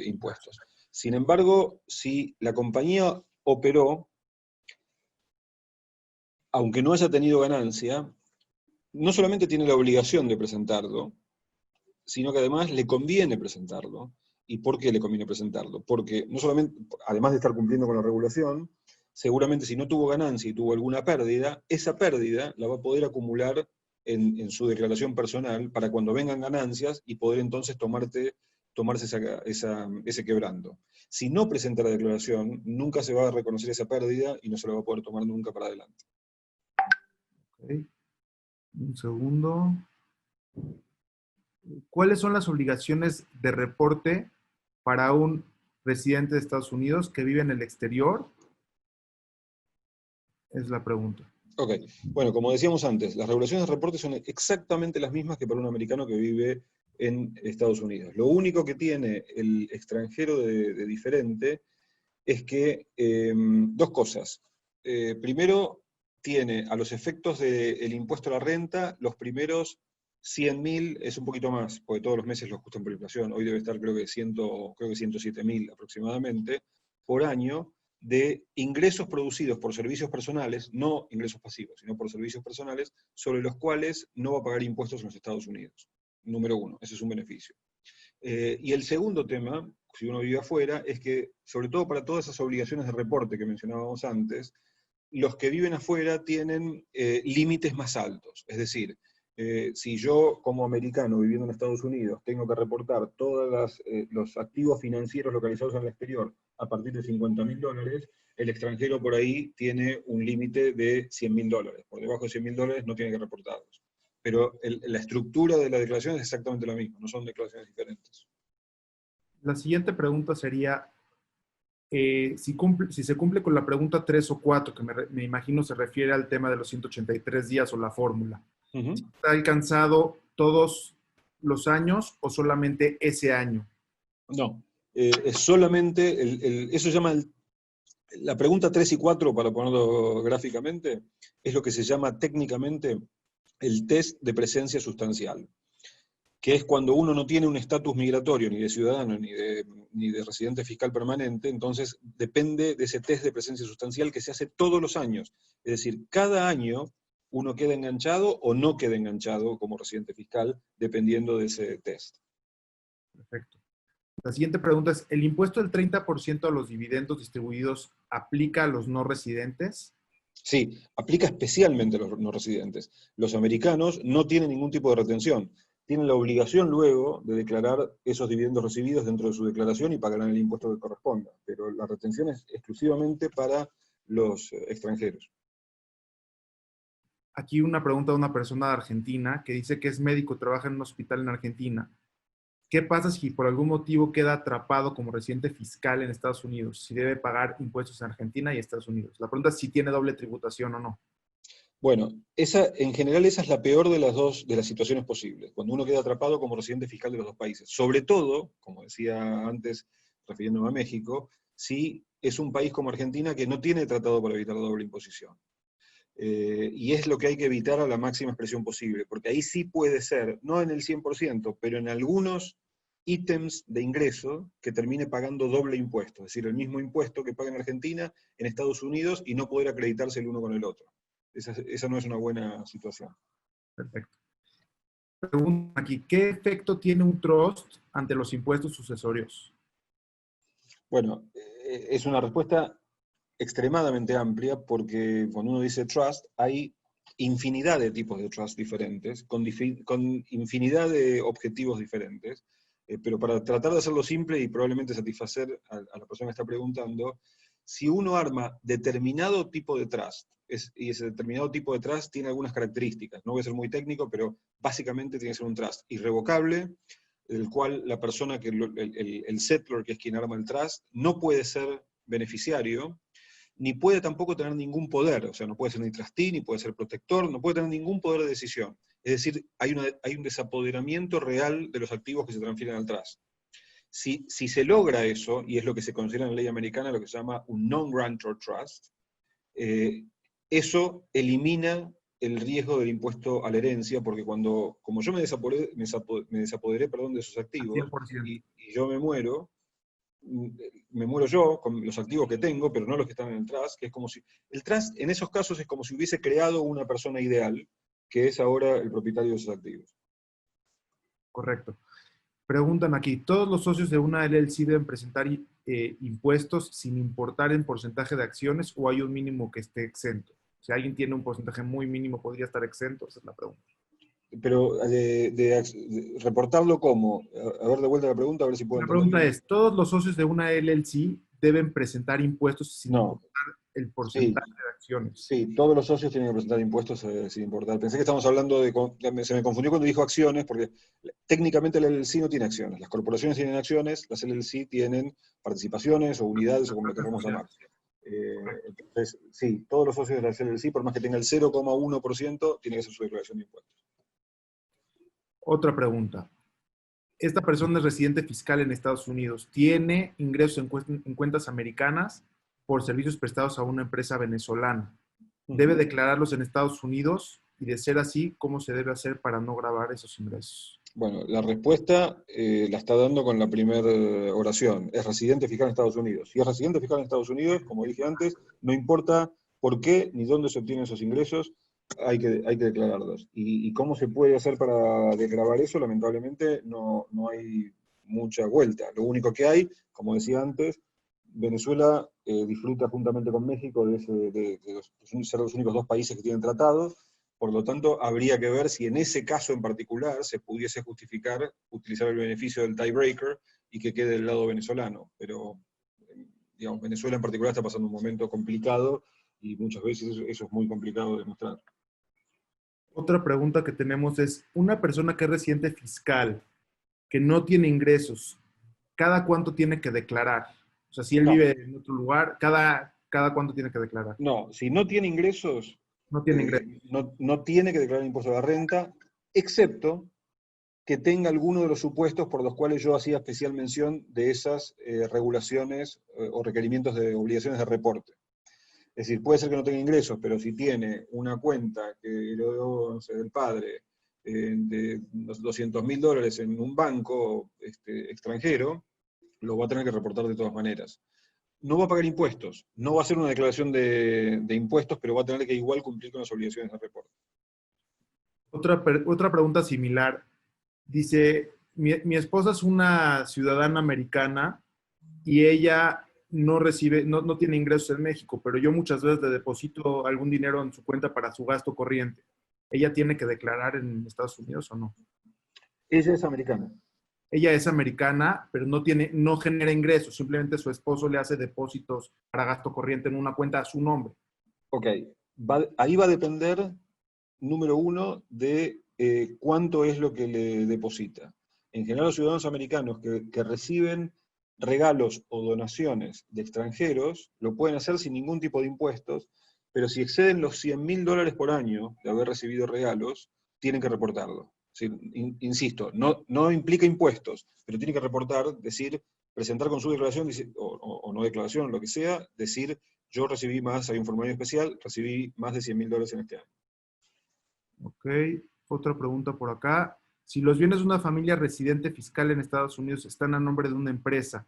impuestos. Sin embargo, si la compañía operó, aunque no haya tenido ganancia, no solamente tiene la obligación de presentarlo, sino que además le conviene presentarlo. ¿Y por qué le conviene presentarlo? Porque no solamente, además de estar cumpliendo con la regulación, seguramente si no tuvo ganancia y tuvo alguna pérdida, esa pérdida la va a poder acumular en su declaración personal para cuando vengan ganancias y poder entonces tomarse ese quebranto. Si no presenta la declaración, nunca se va a reconocer esa pérdida y no se la va a poder tomar nunca para adelante. Okay. Un segundo. ¿Cuáles son las obligaciones de reporte para un residente de Estados Unidos que vive en el exterior? Es la pregunta. Ok, bueno, como decíamos antes, las regulaciones de reporte son exactamente las mismas que para un americano que vive en Estados Unidos. Lo único que tiene el extranjero de diferente es que dos cosas. Primero, tiene a los efectos del impuesto a la renta, los primeros 100.000 es un poquito más, porque todos los meses lo ajustan por inflación. Hoy debe estar creo que 107.000 aproximadamente por año, de ingresos producidos por servicios personales, no ingresos pasivos, sino por servicios personales, sobre los cuales no va a pagar impuestos en los Estados Unidos. Número uno, ese es un beneficio. Y el segundo tema, si uno vive afuera, es que, sobre todo para todas esas obligaciones de reporte que mencionábamos antes, los que viven afuera tienen límites más altos. Es decir, si yo como americano viviendo en Estados Unidos tengo que reportar todos los activos financieros localizados en el exterior a partir de $50.000, el extranjero por ahí tiene un límite de $100.000. Por debajo de $100.000 no tiene que reportarlos. Pero la estructura de la declaración es exactamente la misma, no son declaraciones diferentes. La siguiente pregunta sería, si se cumple con la pregunta 3 o 4, que me imagino se refiere al tema de los 183 días o la fórmula, ¿está alcanzado todos los años o solamente ese año? No, es solamente, eso se llama, la pregunta 3 y 4, para ponerlo gráficamente, es lo que se llama técnicamente el test de presencia sustancial. que es cuando uno no tiene un estatus migratorio, ni de ciudadano, ni de residente fiscal permanente, entonces depende de ese test de presencia sustancial que se hace todos los años. Es decir, cada año uno queda enganchado o no queda enganchado como residente fiscal, dependiendo de ese test. Perfecto. La siguiente pregunta es, ¿el impuesto del 30% a los dividendos distribuidos aplica a los no residentes? Sí, aplica especialmente a los no residentes. Los americanos no tienen ningún tipo de retención. Tienen la obligación luego de declarar esos dividendos recibidos dentro de su declaración y pagarán el impuesto que corresponda. Pero la retención es exclusivamente para los extranjeros. Aquí una pregunta de una persona de Argentina que dice que es médico, trabaja en un hospital en Argentina. ¿Qué pasa si por algún motivo queda atrapado como residente fiscal en Estados Unidos? Si debe pagar impuestos en Argentina y Estados Unidos. La pregunta es si tiene doble tributación o no. Bueno, en general esa es la peor de las situaciones posibles, cuando uno queda atrapado como residente fiscal de los dos países. Sobre todo, como decía antes, refiriéndome a México, si es un país como Argentina que no tiene tratado para evitar la doble imposición. Y es lo que hay que evitar a la máxima expresión posible, porque ahí sí puede ser, no en el 100%, pero en algunos ítems de ingreso que termine pagando doble impuesto, es decir, el mismo impuesto que paga en Argentina, en Estados Unidos, y no poder acreditarse el uno con el otro. Esa no es una buena situación. Perfecto. Pregunta aquí, ¿qué efecto tiene un trust ante los impuestos sucesorios? Bueno, es una respuesta extremadamente amplia porque cuando uno dice trust, hay infinidad de tipos de trust diferentes, con infinidad de objetivos diferentes, pero para tratar de hacerlo simple y probablemente satisfacer a la persona que está preguntando, si uno arma determinado tipo de trust, y ese determinado tipo de trust tiene algunas características, no voy a ser muy técnico, pero básicamente tiene que ser un trust irrevocable, el cual la persona, el settler, que es quien arma el trust, no puede ser beneficiario, ni puede tampoco tener ningún poder, o sea, no puede ser ni trustee, ni puede ser protector, no puede tener ningún poder de decisión. Es decir, hay un desapoderamiento real de los activos que se transfieren al trust. Si se logra eso, y es lo que se considera en la ley americana, lo que se llama un non-grantor trust, eso elimina el riesgo del impuesto a la herencia, porque como yo me desapoderé, de esos activos, 100%. y yo me muero yo con los activos que tengo, pero no los que están en el trust, que es como si, el trust en esos casos es como si hubiese creado una persona ideal, que es ahora el propietario de esos activos. Correcto. Preguntan aquí, ¿todos los socios de una LLC deben presentar impuestos sin importar el porcentaje de acciones o hay un mínimo que esté exento? Si alguien tiene un porcentaje muy mínimo, ¿podría estar exento? Esa es la pregunta. Pero reportarlo como, a ver de vuelta la pregunta, a ver si puedo La entender pregunta bien. es, ¿todos los socios de una LLC deben presentar impuestos sin No, importar el sí, porcentaje de acciones? sí, todos los socios tienen que presentar impuestos sin importar. Pensé que estamos hablando se me confundió cuando dijo acciones, porque técnicamente la LLC no tiene acciones. Las corporaciones tienen acciones, las LLC tienen participaciones o unidades o como lo queramos llamar. Entonces, sí, todos los socios de la LLC, por más que tenga el 0,1%, tiene que hacer su declaración de impuestos. Otra pregunta. Esta persona es residente fiscal en Estados Unidos. ¿Tiene ingresos en cuentas americanas por servicios prestados a una empresa venezolana? ¿Debe declararlos en Estados Unidos? Y de ser así, ¿cómo se debe hacer para no gravar esos ingresos? Bueno, la respuesta la está dando con la primera oración. Es residente fiscal en Estados Unidos. Si es residente fiscal en Estados Unidos, como dije antes, no importa por qué ni dónde se obtienen esos ingresos, hay que declararlos. ¿Y cómo se puede hacer para declarar eso? Lamentablemente no hay mucha vuelta. Lo único que hay, como decía antes, Venezuela disfruta juntamente con México de ser los únicos dos países que tienen tratados. Por lo tanto, habría que ver si en ese caso en particular se pudiese justificar utilizar el beneficio del tiebreaker y que quede del lado venezolano. Pero, digamos, Venezuela en particular está pasando un momento complicado y muchas veces eso es muy complicado de demostrar. Otra pregunta que tenemos es, una persona que es residente fiscal, que no tiene ingresos, ¿cada cuánto tiene que declarar? O sea, si él No, vive en otro lugar, ¿cada cuánto tiene que declarar? no, si no tiene ingresos, No tiene ingresos. no tiene que declarar impuesto a la renta, excepto que tenga alguno de los supuestos por los cuales yo hacía especial mención de esas regulaciones o requerimientos de obligaciones de reporte. Es decir, puede ser que no tenga ingresos, pero si tiene una cuenta que heredó, no sé, del padre, de los $200.000 en un banco extranjero, lo va a tener que reportar de todas maneras. No va a pagar impuestos, no va a hacer una declaración de impuestos, pero va a tener que igual cumplir con las obligaciones de reporte. Otra pregunta similar. Dice, mi esposa es una ciudadana americana y ella no recibe, no tiene ingresos en México, pero yo muchas veces le deposito algún dinero en su cuenta para su gasto corriente. ¿Ella tiene que declarar en Estados Unidos o no? Ella es americana. Ella es americana, pero no genera ingresos, simplemente su esposo le hace depósitos para gasto corriente en una cuenta a su nombre. Ok, ahí va a depender, número uno, de cuánto es lo que le deposita. En general, los ciudadanos americanos que reciben regalos o donaciones de extranjeros lo pueden hacer sin ningún tipo de impuestos, pero si exceden los $100.000 por año de haber recibido regalos, tienen que reportarlo. Sí, insisto, no implica impuestos, pero tiene que reportar, decir, presentar con su declaración, o no declaración, lo que sea, decir, yo recibí más, hay un formulario especial, recibí más de $100.000 en este año. Ok, otra pregunta por acá. Si los bienes de una familia residente fiscal en Estados Unidos están a nombre de una empresa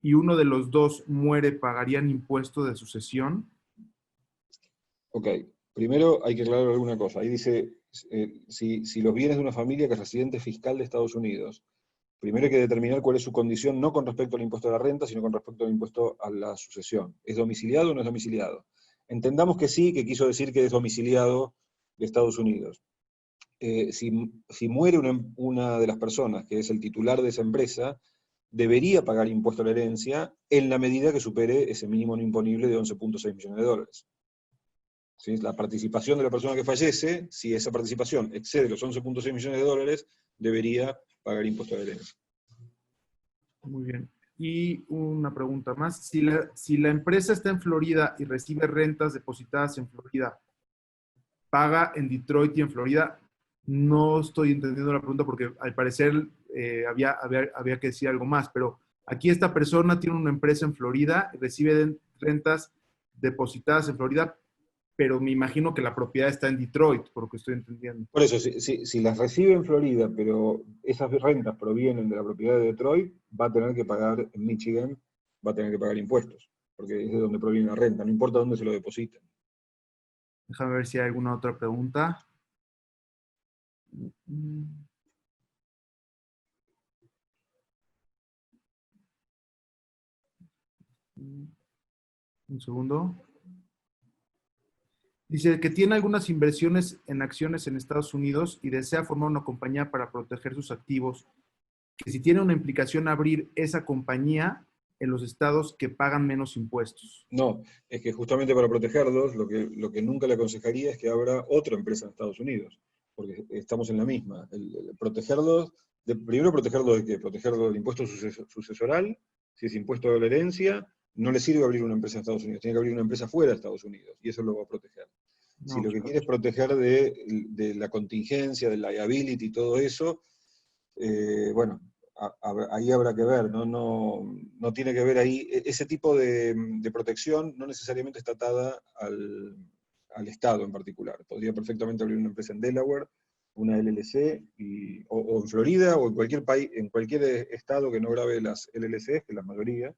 y uno de los dos muere, ¿pagarían impuesto de sucesión? Ok, primero hay que aclarar alguna cosa. Ahí dice, si los bienes de una familia que es residente fiscal de Estados Unidos, primero hay que determinar cuál es su condición, no con respecto al impuesto a la renta, sino con respecto al impuesto a la sucesión. ¿Es domiciliado o no es domiciliado? Entendamos que sí, que quiso decir que es domiciliado de Estados Unidos. Si muere una de las personas, que es el titular de esa empresa, debería pagar impuesto a la herencia en la medida que supere ese mínimo no imponible de $11.6 millones. ¿Sí? La participación de la persona que fallece, si esa participación excede los $11.6 millones, debería pagar impuesto a la herencia. Muy bien. Y una pregunta más. Si la empresa está en Florida y recibe rentas depositadas en Florida, ¿paga en Detroit y en Florida? No estoy entendiendo la pregunta porque al parecer había que decir algo más, pero aquí esta persona tiene una empresa en Florida, recibe rentas depositadas en Florida, pero me imagino que la propiedad está en Detroit, por lo que estoy entendiendo. Por eso, si las recibe en Florida, pero esas rentas provienen de la propiedad de Detroit, va a tener que pagar en Michigan, va a tener que pagar impuestos, porque es de donde proviene la renta, no importa dónde se lo depositen. Déjame ver si hay alguna otra pregunta. Un segundo. Dice que tiene algunas inversiones en acciones en Estados Unidos y desea formar una compañía para proteger sus activos. Que si tiene una implicación abrir esa compañía en los estados que pagan menos impuestos. No, es que justamente para protegerlos, lo que nunca le aconsejaría es que abra otra empresa en Estados Unidos, porque estamos en la misma. Protegerlos, primero protegerlos de qué, protegerlos del impuesto sucesoral, si es impuesto de la herencia, no le sirve abrir una empresa en Estados Unidos, tiene que abrir una empresa fuera de Estados Unidos, y eso lo va a proteger. Si No, lo que claro. quiere es proteger de la contingencia, del liability y todo eso, bueno, ahí habrá que ver, no tiene que ver ahí, ese tipo de protección no necesariamente está atada al Estado en particular. Podría perfectamente abrir una empresa en Delaware, una LLC, o en Florida, o en cualquier país, en cualquier estado que no grave las LLCs, que es la mayoría,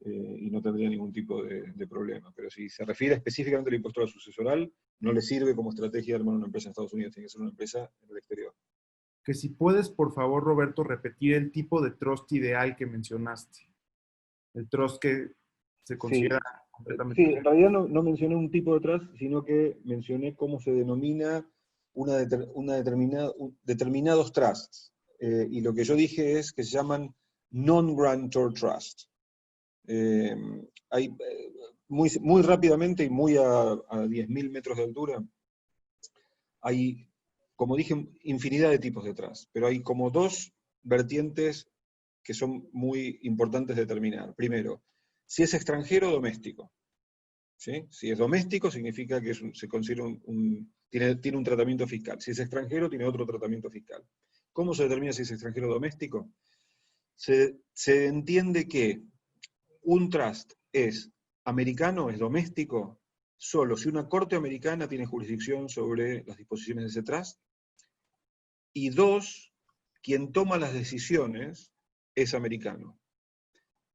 y no tendría ningún tipo de problema. Pero si se refiere específicamente al impuesto a la sucesoral, no le sirve como estrategia armar una empresa en Estados Unidos, tiene que ser una empresa en el exterior. Que si puedes, por favor, Roberto, repetir el tipo de trust ideal que mencionaste. El trust que se Sí, considera completamente. sí, en realidad no mencioné un tipo de trust, sino que mencioné cómo se denomina determinados trusts. Y lo que yo dije es que se llaman non-grantor trust. Eh, muy rápidamente y muy a 10.000 metros de altura, hay, como dije, infinidad de tipos de trust, pero hay como dos vertientes que son muy importantes de determinar. Primero, si es extranjero o doméstico. ¿Sí? Si es doméstico, significa que se considera tiene un tratamiento fiscal. Si es extranjero, tiene otro tratamiento fiscal. ¿Cómo se determina si es extranjero o doméstico? Se entiende que un trust es americano, es doméstico, solo si una corte americana tiene jurisdicción sobre las disposiciones de ese trust, y dos, quien toma las decisiones es americano.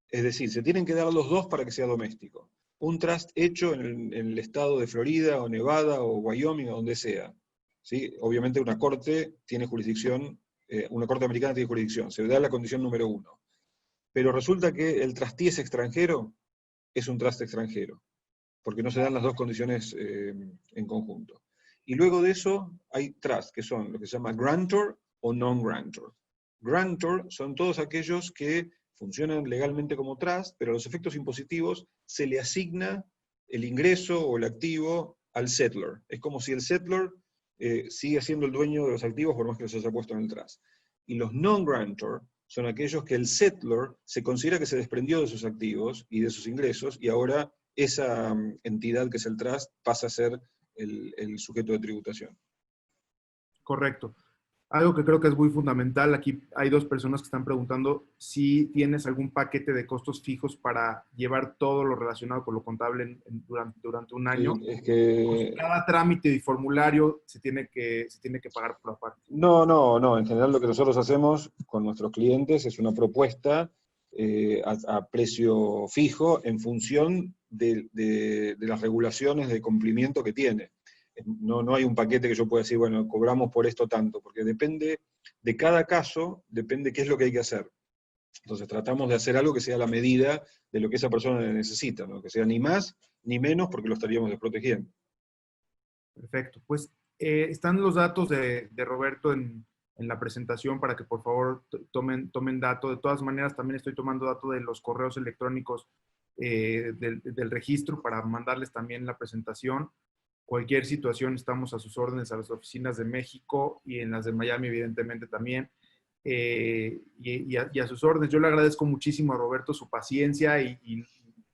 Es decir, se tienen que dar los dos para que sea doméstico. Un trust hecho en el estado de Florida, o Nevada, o Wyoming, o donde sea. ¿Sí? Obviamente una corte tiene jurisdicción, una corte americana tiene jurisdicción, se da la condición número 1. Pero resulta que el trustee es extranjero, es un trust extranjero, porque no se dan las dos condiciones en conjunto. Y luego de eso hay trusts, que son lo que se llama grantor o non-grantor. Grantor son todos aquellos que funcionan legalmente como trust, pero a los efectos impositivos se le asigna el ingreso o el activo al settler. Es como si el settler sigue siendo el dueño de los activos por más que los haya puesto en el trust. Y los non-grantor son aquellos que el settler se considera que se desprendió de sus activos y de sus ingresos, y ahora esa entidad que es el trust pasa a ser el sujeto de tributación. Correcto. Algo que creo que es muy fundamental, aquí hay dos personas que están preguntando si tienes algún paquete de costos fijos para llevar todo lo relacionado con lo contable durante un año. Sí, es que... Cada trámite y formulario se tiene que pagar por aparte. No. En general lo que nosotros hacemos con nuestros clientes es una propuesta a precio fijo en función de las regulaciones de cumplimiento que tiene. No hay un paquete que yo pueda decir, bueno, cobramos por esto tanto, porque depende de cada caso, depende qué es lo que hay que hacer. Entonces tratamos de hacer algo que sea a la medida de lo que esa persona necesita, ¿no? Que sea ni más ni menos, porque lo estaríamos desprotegiendo. Perfecto. Pues están los datos de Roberto en la presentación para que por favor tomen dato. De todas maneras, también estoy tomando dato de los correos electrónicos del registro para mandarles también la presentación. Cualquier situación estamos a sus órdenes, a las oficinas de México y en las de Miami, evidentemente también. Y a sus órdenes. Yo le agradezco muchísimo a Roberto su paciencia y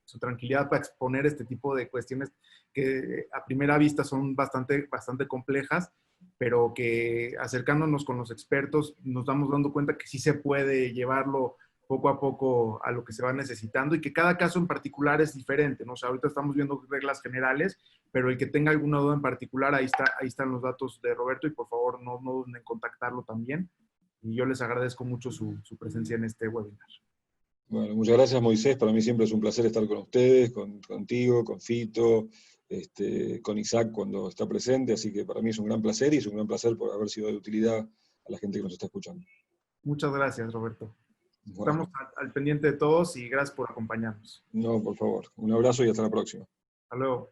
su tranquilidad para exponer este tipo de cuestiones que a primera vista son bastante complejas, pero que acercándonos con los expertos nos damos dando cuenta que sí se puede llevarlo poco a poco a lo que se va necesitando y que cada caso en particular es diferente, ¿no? O sea, ahorita estamos viendo reglas generales, pero el que tenga alguna duda en particular, ahí están los datos de Roberto y por favor no duden en contactarlo también. Y yo les agradezco mucho su presencia en este webinar. Bueno, muchas gracias, Moisés. Para mí siempre es un placer estar con ustedes, contigo, con Fito, con Isaac cuando está presente, así que para mí es un gran placer y es un gran placer por haber sido de utilidad a la gente que nos está escuchando. Muchas gracias, Roberto. Bueno, Estamos al pendiente de todos y gracias por acompañarnos. no, por favor. Un abrazo y hasta la próxima. Hasta luego.